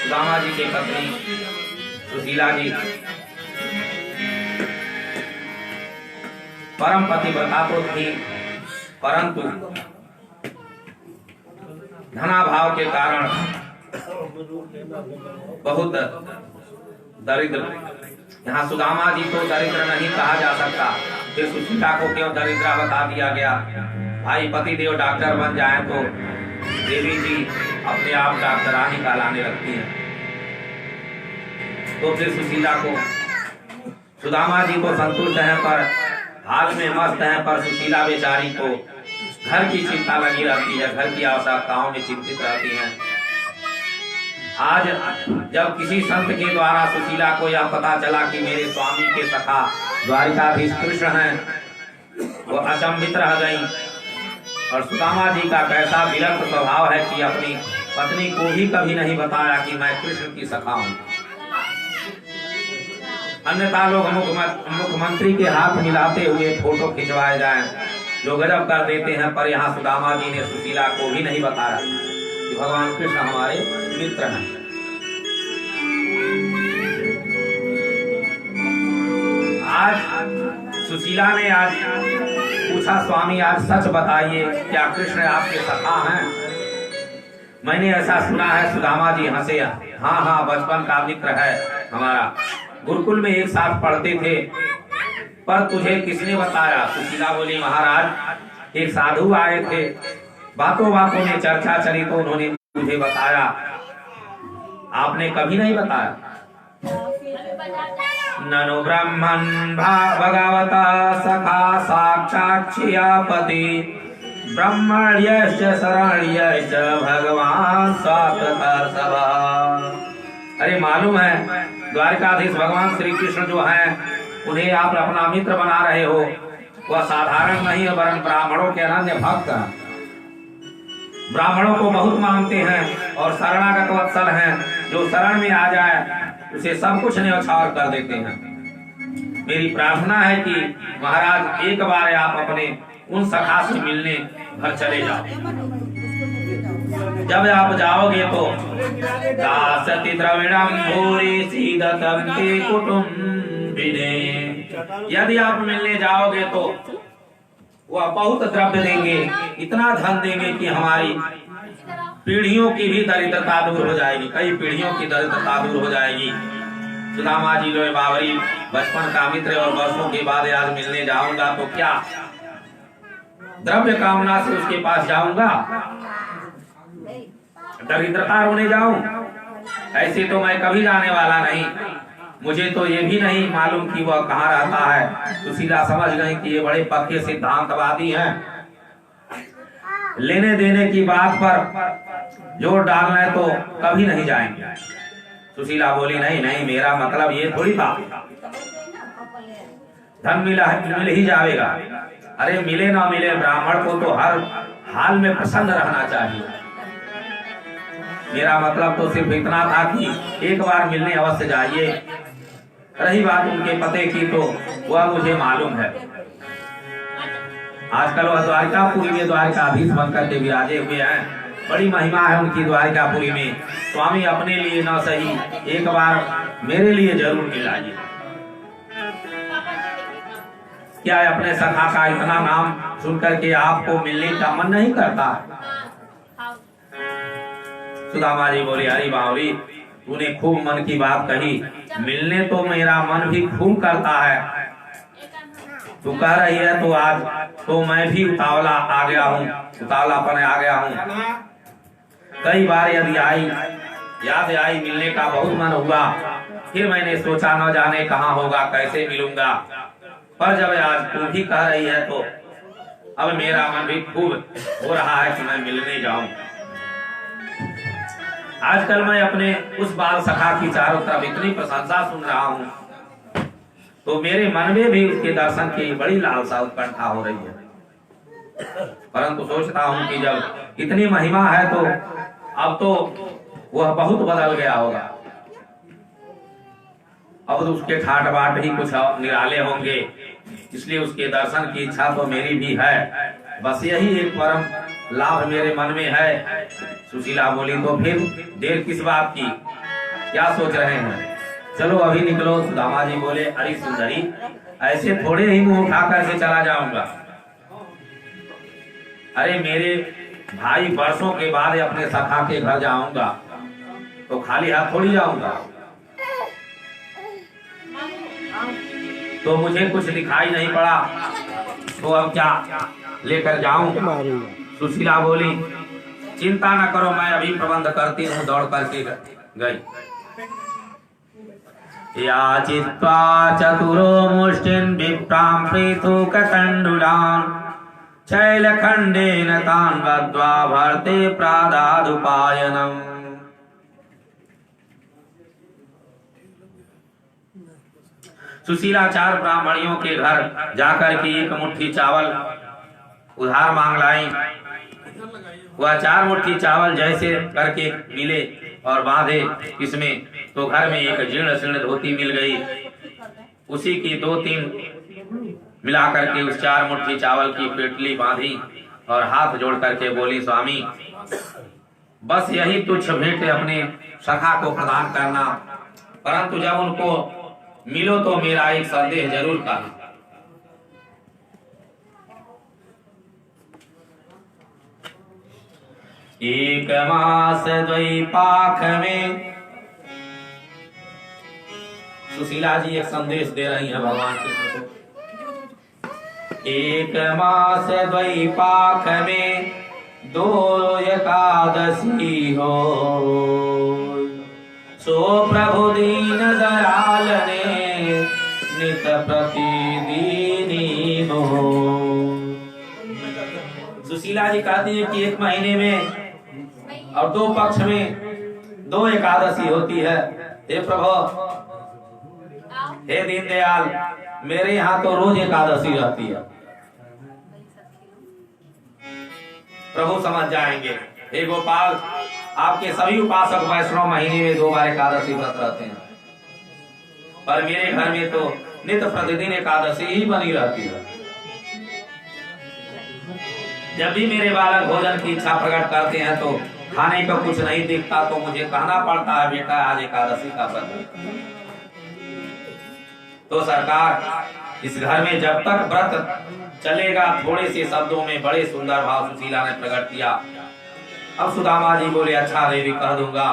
सुदामा जी की पत्नी सुशीला जी परम पतिव्रता तो थी, परंतु धनाभाव के कारण बहुत दरिद्र। यहाँ सुदामा जी को दरिद्र नहीं कहा जा सकता, फिर सुशीला को क्यों दरिद्रा बता दिया गया। भाई पति देव डॉक्टर बन जाए तो देवी जी अपने आप डॉक्टरानी कहलाने लगती है। तो फिर सुशीला को, सुदामा जी को संतुष्ट है पर हाल में मस्त है, पर सुशीला बेचारी को घर की चिंता लगी रहती है, घर की आवश्यकताओं में चिंतित रहती हैं। आज जब किसी संत के द्वारा सुशीला को यह पता चला कि मेरे स्वामी के सखा द्वारिकाधीश कृष्ण हैं, वो अचंभित रह गई। और सुदामा जी का कैसा विरक्त स्वभाव है कि अपनी पत्नी को भी कभी नहीं बताया कि मैं कृष्ण की सखा हूँ। अन्यथा लोग मुख्यमंत्री के हाथ मिलाते हुए फोटो खिंचवाए जाएं, जो गजब कर देते हैं। पर यहाँ सुदामा जी ने सुशीला को भी नहीं बताया कि भगवान कृष्ण हमारे मित्र हैं। आज सुशीला ने आज पूछा, स्वामी आज सच बताइए, क्या कृष्ण आपके सखा हैं? मैंने ऐसा सुना है। सुदामा जी हंसे, हाँ हाँ बचपन का मित्र है हमारा, गुरुकुल में एक साथ पढ़ते थे। पर तुझे किसने बताया? सुशीला बोली, महाराज एक साधु आए थे, बातों बातों में चर्चा चली तो उन्होंने मुझे बताया, आपने कभी नहीं बताया। ननु ब्रह्मन् भगवता सखा साक्षाक्षियापति ब्रह्मण्यश्च शरण्यश्च भगवान सातकर्षभा। अरे मालूम है द्वारकाधीश भगवान श्री कृष्ण जो हैं उन्हें आप अपना मित्र बना रहे हो, वह साधारण नहीं है वरन ब्राह्मणों के अनन्य भक्त हैं। ब्राह्मणों को बहुत मानते हैं और शरणागत वत्सल हैं। जो शरण में आ जाए उसे सब कुछ न्यौछावर कर देते हैं। मेरी प्रार्थना है कि महाराज एक बार आप अपने उन सखा से मिलने घर चले जाओ। जब आप जाओगे तो दासति द्रविणं भूरि सीदतं ते कुटुम्बिने, यदि आप मिलने जाओगे तो वह बहुत द्रव्य देंगे, इतना धन देंगे कि हमारी पीढ़ियों की भी दरिद्रता दूर हो जाएगी, कई पीढ़ियों की दरिद्रता दूर हो जाएगी। सुदामा जी लोए बावरी बचपन का मित्र और वर्षों के बाद आज मिलने जाऊंगा तो क्या द्रव्य कामना से उसके पास जाऊंगा, दरिद्रता रोने जाऊं? ऐसे तो मैं कभी जाने वाला नहीं। मुझे तो ये भी नहीं मालूम कि वह कहाँ रहता है। सुशीला समझ गई कि ये बड़े पक्के सिद्धांतवादी हैं, लेने देने की बात पर जोर डालना तो कभी नहीं जाएंगे। सुशीला बोली, नहीं नहीं, मेरा मतलब ये थोड़ी था, धन मिल ही जाएगा। अरे मिले ना मिले, ब्राह्मण को तो हर हाल में प्रसन्न रहना चाहिए। मेरा मतलब तो सिर्फ इतना था कि एक बार मिलने अवश्य जाइए। रही बात उनके पते की तो वह मुझे मालूम है। आजकल वह द्वारिकापुरी में द्वारिकाधीश बनकर के विराजे हुए हैं। बड़ी महिमा है उनकी द्वारिकापुरी में। स्वामी अपने लिए न सही, एक बार मेरे लिए जरूर मिलाइए। क्या अपने सखा का इतना नाम सुनकर के आपको मिलने का मन नहीं करता? सुदामा जी बोले, अरे बावली, तूने खूब मन की बात कही, मिलने तो मेरा मन भी खूब करता है। तू कह रही है तो आज तो मैं भी उतावला आ गया हूँ, उतावलापन आ गया हूँ। कई बार यदि याद आई मिलने का बहुत मन हुआ, फिर मैंने सोचा न जाने कहाँ होगा, कैसे मिलूंगा। पर जब आज तू भी कह रही है तो अब मेरा मन भी खूब हो रहा है कि मैं मिलने जाऊं। आजकल मैं अपने उस बाल सखा की चारों तरफ इतनी प्रशंसा सुन रहा हूँ, तो मेरे मन में भी उसके दर्शन की बड़ी लालसा उत्कंठा हो रही है। परंतु सोचता हूँ कि जब इतनी महिमा है तो अब तो वह बहुत बदल गया होगा। अब तो उसके ठाट बाट ही कुछ निराले होंगे, इसलिए उसके दर्शन की इच्छा तो मेरी भी है। बस यही एक परम लाभ मेरे मन में है। सुशीला बोली, तो फिर देर किस बात की, क्या सोच रहे हैं? चलो अभी निकलो। सुदामा जी बोले, अरे सुंदरी, ऐसे थोड़े ही मुंह उठा करके चला जाऊंगा। अरे मेरे भाई वर्षों के बाद अपने सखा के घर जाऊंगा तो खाली हाथ थोड़ी जाऊंगा। तो मुझे कुछ दिखाई नहीं पड़ा तो अब क्या लेकर जाऊं? सुशीला बोली, चिंता न करो, मैं अभी प्रबंध करती हूँ। दौड़ करके गई। याचित्वा चतुरो मुष्टिन् विप्रां प्रीतुककण्डुलान् शैलखण्डेन तान् बद्ध्वा भर्ते प्रादादुपायनम्। सुशीला 4 ब्राह्मणियों के घर जाकर के एक मुट्ठी चावल उधार मांग लाई। वह 4 मुट्ठी चावल जैसे करके मिले और बांधे इसमें, तो घर में एक जीर्ण शीर्ण धोती मिल गई। उसी की 2-3 मिला करके उस 4 मुट्ठी चावल की पेटली बांधी और हाथ जोड़ करके बोली, स्वामी बस यही तुच्छ भेंट अपने सखा को प्रदान करना, परंतु जब उनको मिलो तो मेरा एक संदेह जरूर करना। एक मास द्वैपाख में सुशीला जी एक संदेश दे रही हैं भगवान कृष्ण को। एक मास द्वैपाख में 2 एकादशी हो, सो प्रभु दीन दयाल ने नित प्रतिदीनी हो। सुशीला जी कहती है कि 1 महीने में और 2 पक्ष में 2 एकादशी होती है। हे प्रभु, हे दीनदयाल, मेरे यहाँ तो रोज एकादशी रहती है। प्रभु समझ जाएंगे। हे गोपाल, आपके सभी उपासक वैष्णव महीने में 2 बार एकादशी व्रत रहते हैं, पर मेरे घर में तो नित्य प्रतिदिन एकादशी ही बनी रहती है। जब भी मेरे बालक भोजन की इच्छा प्रकट करते हैं तो खाने का कुछ नहीं दिखता, तो मुझे कहना पड़ता है, बेटा आज एकादशी का व्रत है। तो सरकार, इस घर में जब तक व्रत चलेगा, थोड़े से शब्दों में बड़े सुंदर भाव सुशीला ने प्रकट किया। अब सुदामा जी बोले, अच्छा देवी कह दूंगा।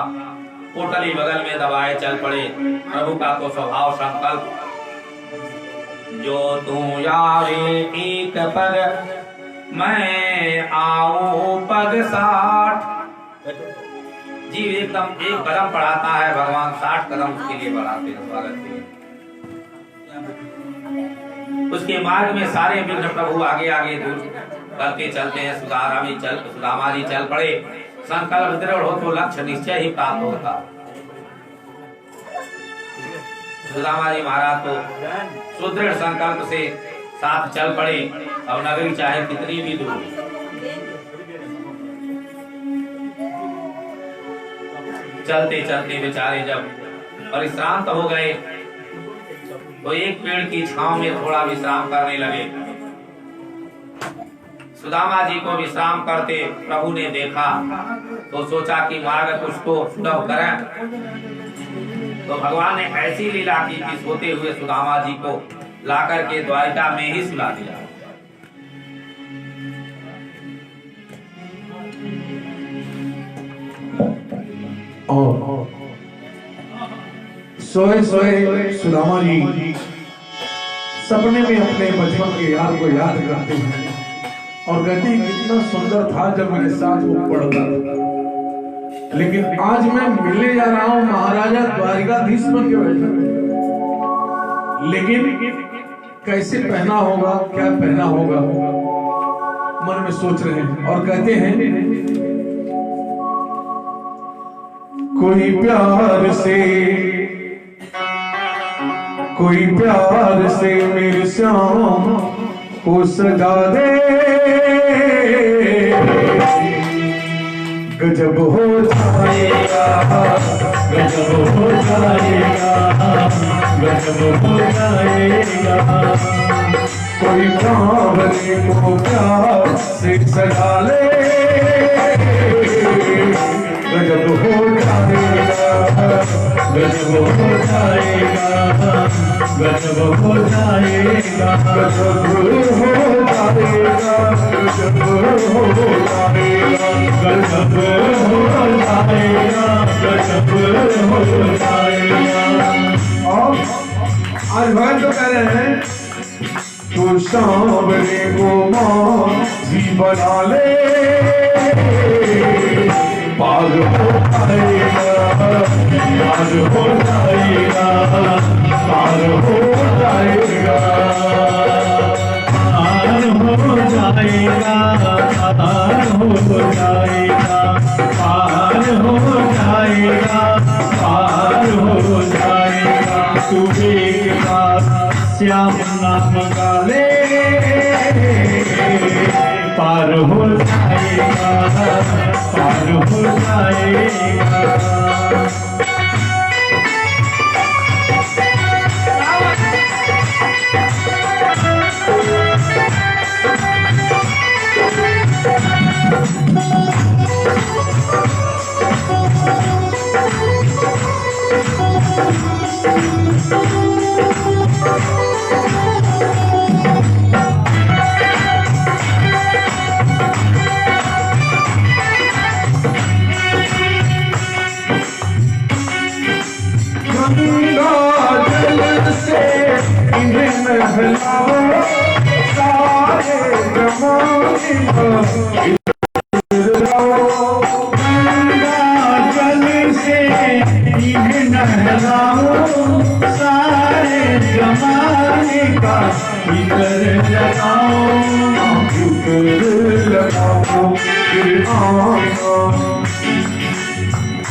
पोटली बगल में दबाए चल पड़े। प्रभु का तो स्वभाव संकल्प, जो तू यारे एक पग मैं आऊं पग 60। जीव एकदम 1 कदम बढ़ाता है, भगवान 60 कदम उसके लिए बढ़ाते हैं स्वागत के लिए। उसके मार्ग में सारे विघ्न प्रभु आगे आगे दूर करके चलते हैं। सुदामा जी चल पड़े। संकल्प दृढ़ हो तो लक्ष्य निश्चय ही प्राप्त होता। सुदामा जी महाराज तो सुदृढ़ संकल्प से साथ चल पड़े। अब नगरी चाहे कितनी भी दूर, चलते चलते बेचारे जब परिश्रांत हो गए तो एक पेड़ की छांव में थोड़ा विश्राम करने लगे। सुदामा जी को विश्राम करते प्रभु ने देखा तो सोचा कि मार्ग कुछ तो सुलभ करें। तो भगवान ने ऐसी लीला की कि सोते हुए सुदामा जी को लाकर के द्वारिका में ही सुला दिया। और सोए सोए सुदामा जी सपने में अपने बचपन के यार को याद करते हैं और कहते हैं कितना सुंदर था जब मेरे साथ वो पढ़ता था, लेकिन आज मैं मिलने जा रहा हूं महाराजा द्वारिकाधीश बन के बैठा, लेकिन कैसे पहना होगा, क्या पहना होगा, मन में सोच रहे हैं। और कहते हैं कोई प्यार से मेरे श्याम को सजा दे, गजब हो जाएगा, गजब हो जाएगा, गजब हो जाएगा। कोई प्यारे को प्यार से सजा ले, गजब हो जाएगा, गजब हो जाएगा, गजब हो जाएगा, गजब हो जाएगा, गजब हो जाएगा, गजब हो जाएगा, गजब हो जाएगा। और आज भाई तो कह रहे हैं तो सांवरे को मांझी बना ले, पार हो जाएगा, पार हो जाएगा, पार हो जाएगा, पार हो जाएगा, पार हो जाएगा, पार हो जाएगा, पार हो जाएगा। तू एक बार श्याम नाम का ले, पार हो जाएगा, पार हो जाएगा।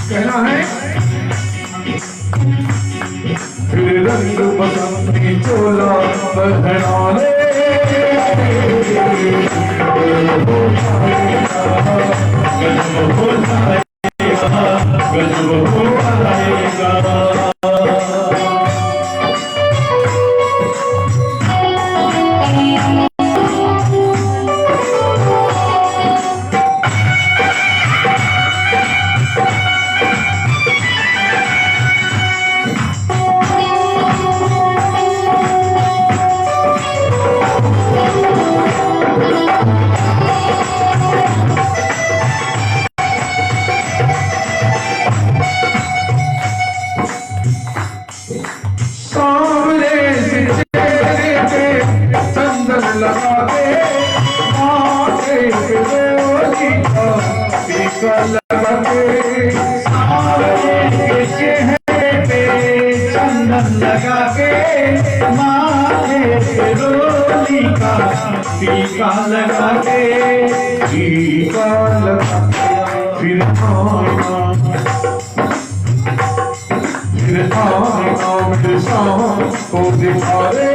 कहना है फिर रंग बसंती चोला पहना ले, गजब हो जाएगा, गजब हो जाएगा, गजब हो जाएगा। लगा के माथे पे रोली का टीका लगा के, टीका लगा फिर आना मेरे शाम को दिखा दे,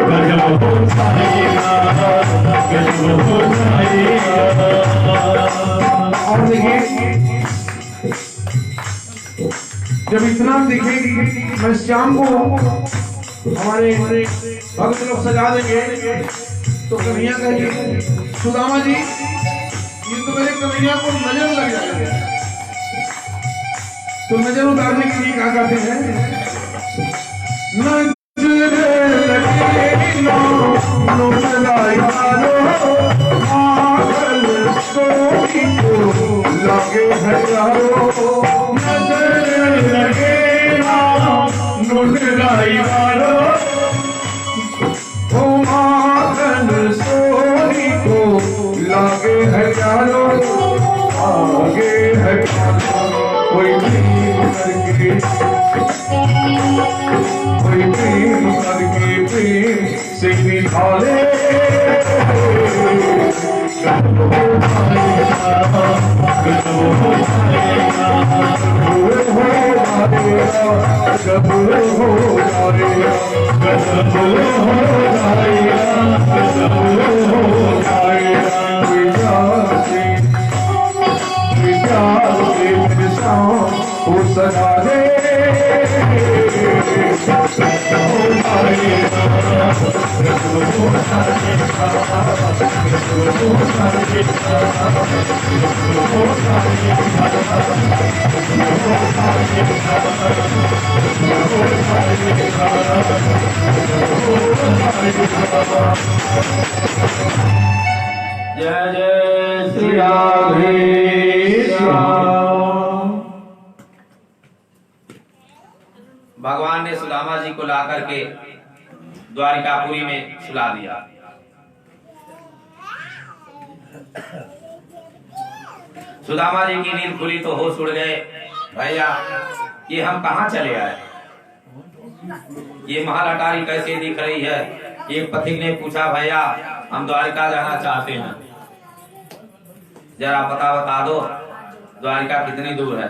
गजब हो जाएगा, गजब हो जाएगा। और देखिए जब इतना दिखेगी मैं शाम को हमारे भक्त लोग सजा देंगे तो कन्हैया कहिए सुदामा जी ये तो मेरे कन्हैया को नजर लग जाएगा, तो नजर उतारने के लिए क्या करते हैं? नजर लगे ना सोनी को लगे हजारों, नजर लगे ना सोनी को लगे हजारों, आगे है कोई प्रेम करके प्रेम से निकाले जय जय श्री राधे श्याम। भगवान ने सुदामा जी को ला करके द्वारिकापुरी में सुला दिया। सुदामा जी की नींद खुली तो होश उड़ गए, भैया ये हम कहाँ चले आए, ये महल अटारी कैसे दिख रही है। एक पथिक ने पूछा भैया हम द्वारिका जाना चाहते हैं, जरा पता बता दो द्वारिका कितनी दूर है।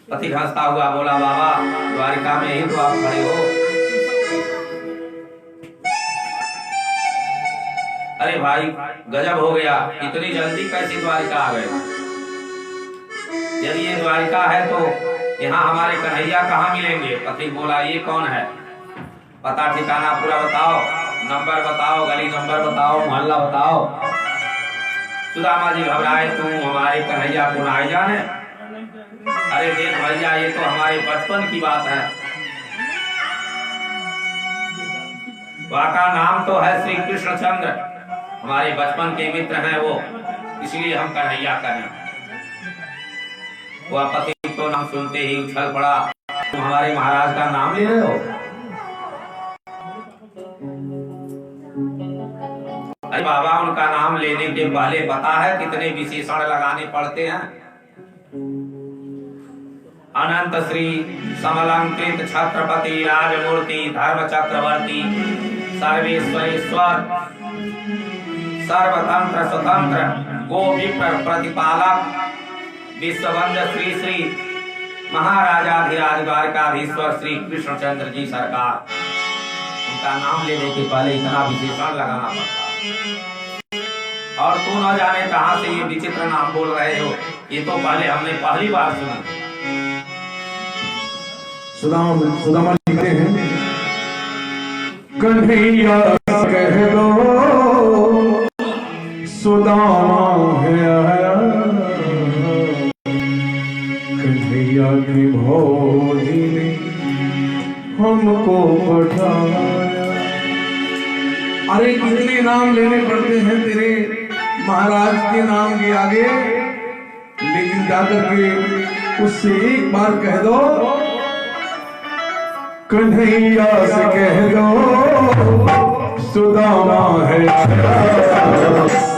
पथिक हंसता हुआ बोला बाबा द्वारिका में ही तो आप खड़े हो। अरे भाई गजब हो गया, इतनी जल्दी कैसी द्वारिका आ गए। यदि ये द्वारिका है तो यहाँ हमारे कन्हैया कहाँ मिलेंगे। पथिक बोला ये कौन है, पता ठिकाना पूरा बताओ, नंबर बताओ, गली नंबर बताओ, मोहल्ला बताओ। सुदामा जी घबराए, तुम हमारे कन्हैया को ना जाने। अरे देख भैया ये तो हमारे बचपन की बात है, वहाँ नाम तो है श्री कृष्णचंद्र, हमारे बचपन के मित्र हैं वो, इसलिए हम कन्हैया कहें। वह पति तो नाम सुनते ही उछल पड़ा, तुम हमारे महाराज का नाम ले रहे हो। अरे बाबा उनका नाम लेने के पहले पता है कितने विशेषण लगाने पड़ते हैं। अनंत श्री समलंकृत छत्रपति राजमूर्ति धर्म चक्रवर्ती सर्वेश्वरेश्वर सर्वतंत्र स्वतंत्र गो विप्र प्रतिपालक विश्ववंद्य श्री श्री महाराजाधिराज द्वारकाधीश्वर श्री कृष्णचंद्र जी सरकार। उनका नाम लेने के पहले इतना विशेषण लगाना पड़ता। और तू न जाने कहां से ये विचित्र नाम बोल रहे हो, ये तो पहले हमने पहली बार सुना। सुदामा लिखते हैं कन्हैया कह दो सुदामा है आया, कन्हैया की भौजी ने हमको पठाया। अरे कितने नाम लेने पड़ते हैं तेरे महाराज के नाम के आगे, लेकिन जाकर के उससे एक बार कह दो कन्हैया से कह दो सुदामा है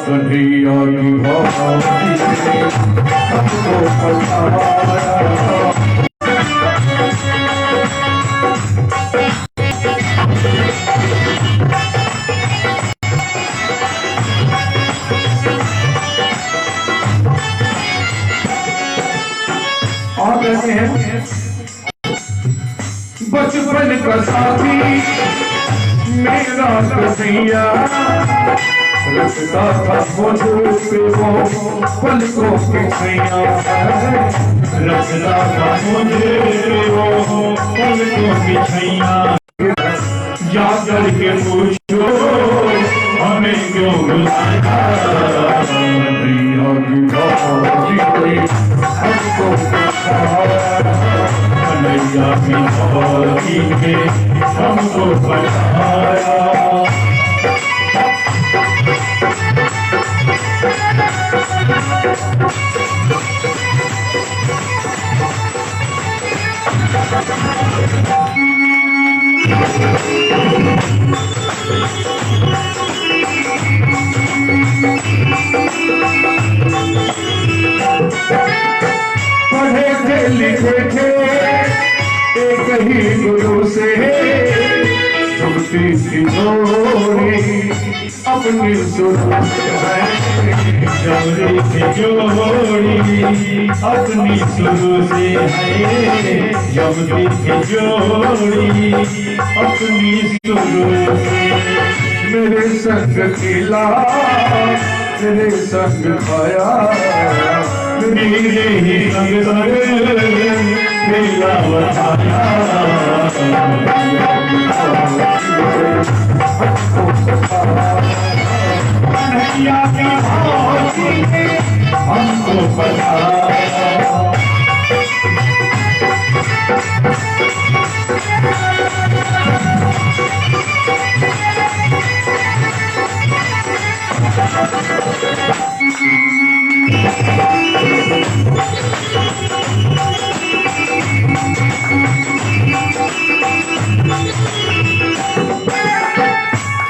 कन्हैया की भौजी ने हमको पठाया। और कहते हैं बचपन का साथी मेरा कन्हैया, रखता था मुझे वो पलकों की छैया, रखता था मुझे वो पलकों की छैया। जा करके पूछो की ने हमको बताया। पढ़े थे लिखे थे एक ही गुरु से, चुनती की जोड़ी अपनी सुरत है। जोड़ी की जोड़ी अपनी शुरू से है, जमती की जोड़ी अपनी शुरू से। मेरे संग खिला तेरे संग खाया, मेरे ही संग संग मेरा बताया। कन्हैया की भाती ने हमको बताया।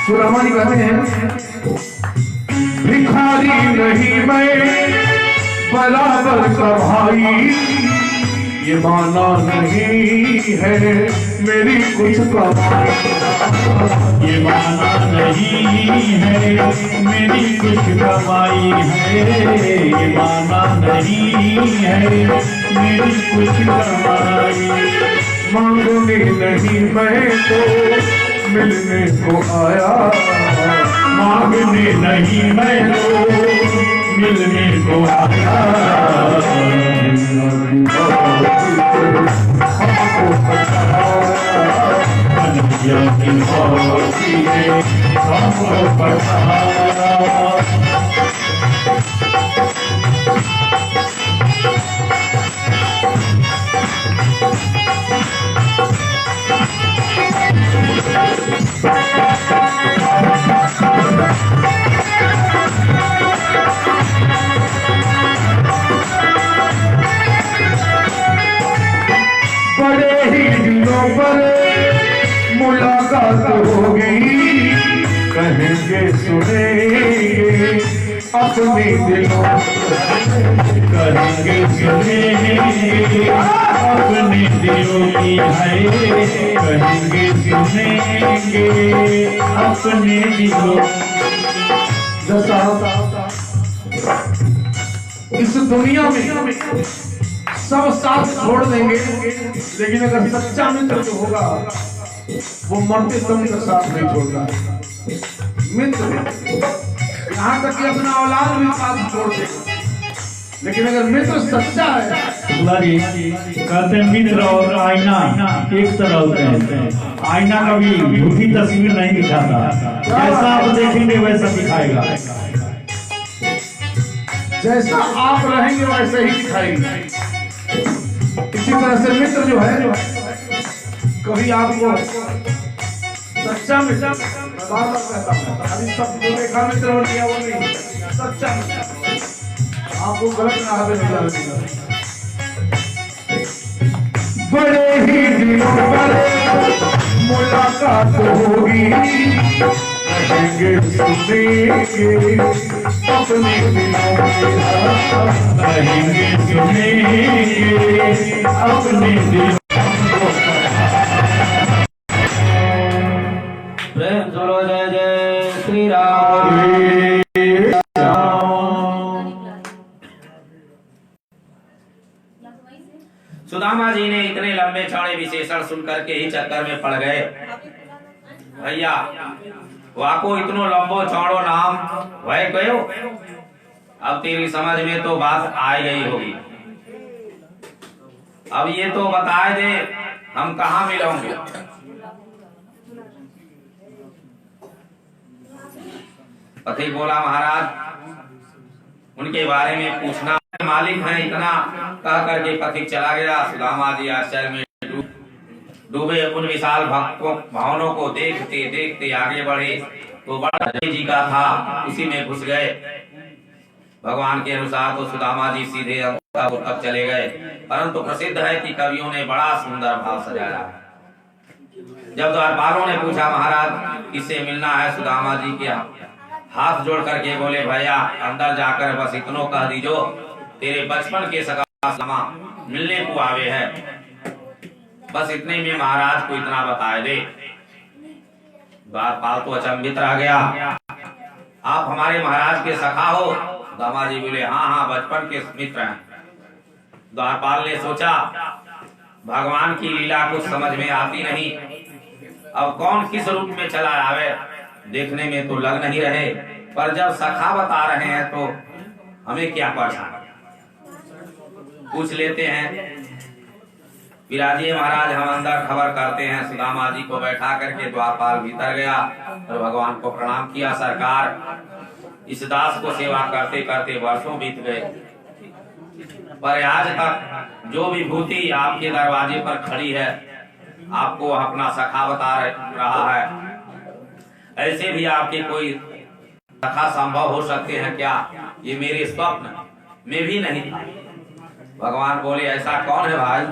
सुदामा जी कहते हैं, भिखारी नहीं मैं बराबर का भाई, ये माना नहीं है मेरी कुछ कमाई। ये माना नहीं है मेरी कुछ कमाई है, ये माना नहीं है मेरी कुछ कमाई। मांगने नहीं मैं तो मिलने को आया, मांगने नहीं मैं तो मिलने को आया। कन्हैया की भाती ने हमको बताया। बड़े ही दिनों पर मुलाकात होगी, कहेंगे सुनेंगे अपने दिलों, कहेंगे सुनेंगे अपने दिलों की है, कहेंगे सुनेंगे अपने दिलों। दशा इस दुनिया में सब साथ छोड़ देंगे, लेकिन अगर सच्चा मित्र जो होगा वो मरते दम का साथ नहीं छोड़ता। मित्र यहाँ तक कि अपना औलाद भी साथ छोड़ देगा, लेकिन अगर मित्र सच्चा है। कहते हैं मित्र और आईना एक तरह होते हैं। आईना कभी झूठी तस्वीर नहीं दिखाता, जैसा आप देखेंगे वैसा दिखाएगा, जैसा आप रहेंगे वैसे ही दिखाएंगे। इसी तरह से मित्र जो है कभी आपको सच्चा मित्र, बार-बार कहता हूं, अभी सब जो देखा मित्र हो गया वो नहीं, सच्चा मित्र आपको गलत राह पे नहीं डालेगा। बड़े ही दिनों पर मुलाकात होगी, कहेंगे सुनेंगे अपने दिलों में, कहेंगे सुनेंगे अपने दिलों। प्रेम जोरो जय जय श्री राम। सुदामा जी ने इतने लंबे चौड़े विशेषण सुनकर के ही चक्कर में पड़ गए। भैया वाको इतनो लंबो चौड़ो नाम वह कहो, अब तेरी समझ में तो बात आ गई होगी। अब ये तो बताए दे हम कहाँ मिलोगे। पति बोला महाराज उनके बारे में पूछना, मालिक है इतना कह करके पथिक चला गया। सुदामा जी आश्चर्य में डूबे उन विशाल भवनों को देखते देखते आगे बढ़े तो बड़ा जी का था, उसी में घुस गए। भगवान के अनुसार तो सुदामा जी सीधे तक चले गए, परंतु प्रसिद्ध है कि कवियों ने बड़ा सुंदर भाव सजाया। जब द्वारपालों ने पूछा महाराज किससे मिलना है, सुदामा जी के हाथ जोड़ करके बोले भैया अंदर जाकर बस इतनो कह दीजो तेरे बचपन के सगा मिलने को आवे है, बस इतने में महाराज को इतना बताए दे। द्वारपाल तो अचंभित रह गया, आप हमारे महाराज के सखा हो? दामा जी बोले हाँ हाँ बचपन के मित्र हैं। द्वारपाल ने सोचा भगवान की लीला कुछ समझ में आती नहीं, अब कौन किस रूप में चला आवे, देखने में तो लग नहीं रहे, पर जब सखा बता रहे हैं तो हमें क्या पता, पूछ लेते हैं। विराजिए महाराज, हम अंदर खबर करते हैं। सुदामा जी को बैठा करके द्वारपाल भीतर गया और भगवान को प्रणाम किया। सरकार, इस दास को सेवा करते करते वर्षों बीत गए, पर आज तक जो विभूति आपके दरवाजे पर खड़ी है आपको अपना सखा बता रहा है, ऐसे भी आपके कोई सखा संभव हो सकते हैं क्या? ये मेरे स्वप्न में भी नहीं था। भगवान बोले ऐसा कौन है भाई?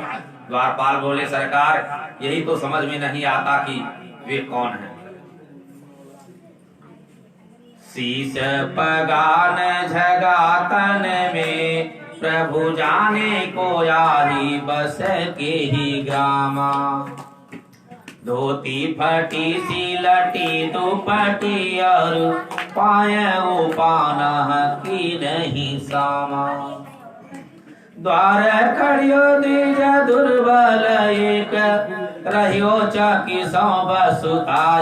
द्वारपाल बोले सरकार यही तो समझ में नहीं आता कि वे कौन है। शीश पगान झगातन में प्रभु जाने को यारी बस के ही ग्रामा, धोती फटी सी लटी दुपटी और पाए पाना की नहीं सामा, द्वार खड़ियो द्विज दुर्बल एक रहियो चाकी सौ बसुताई।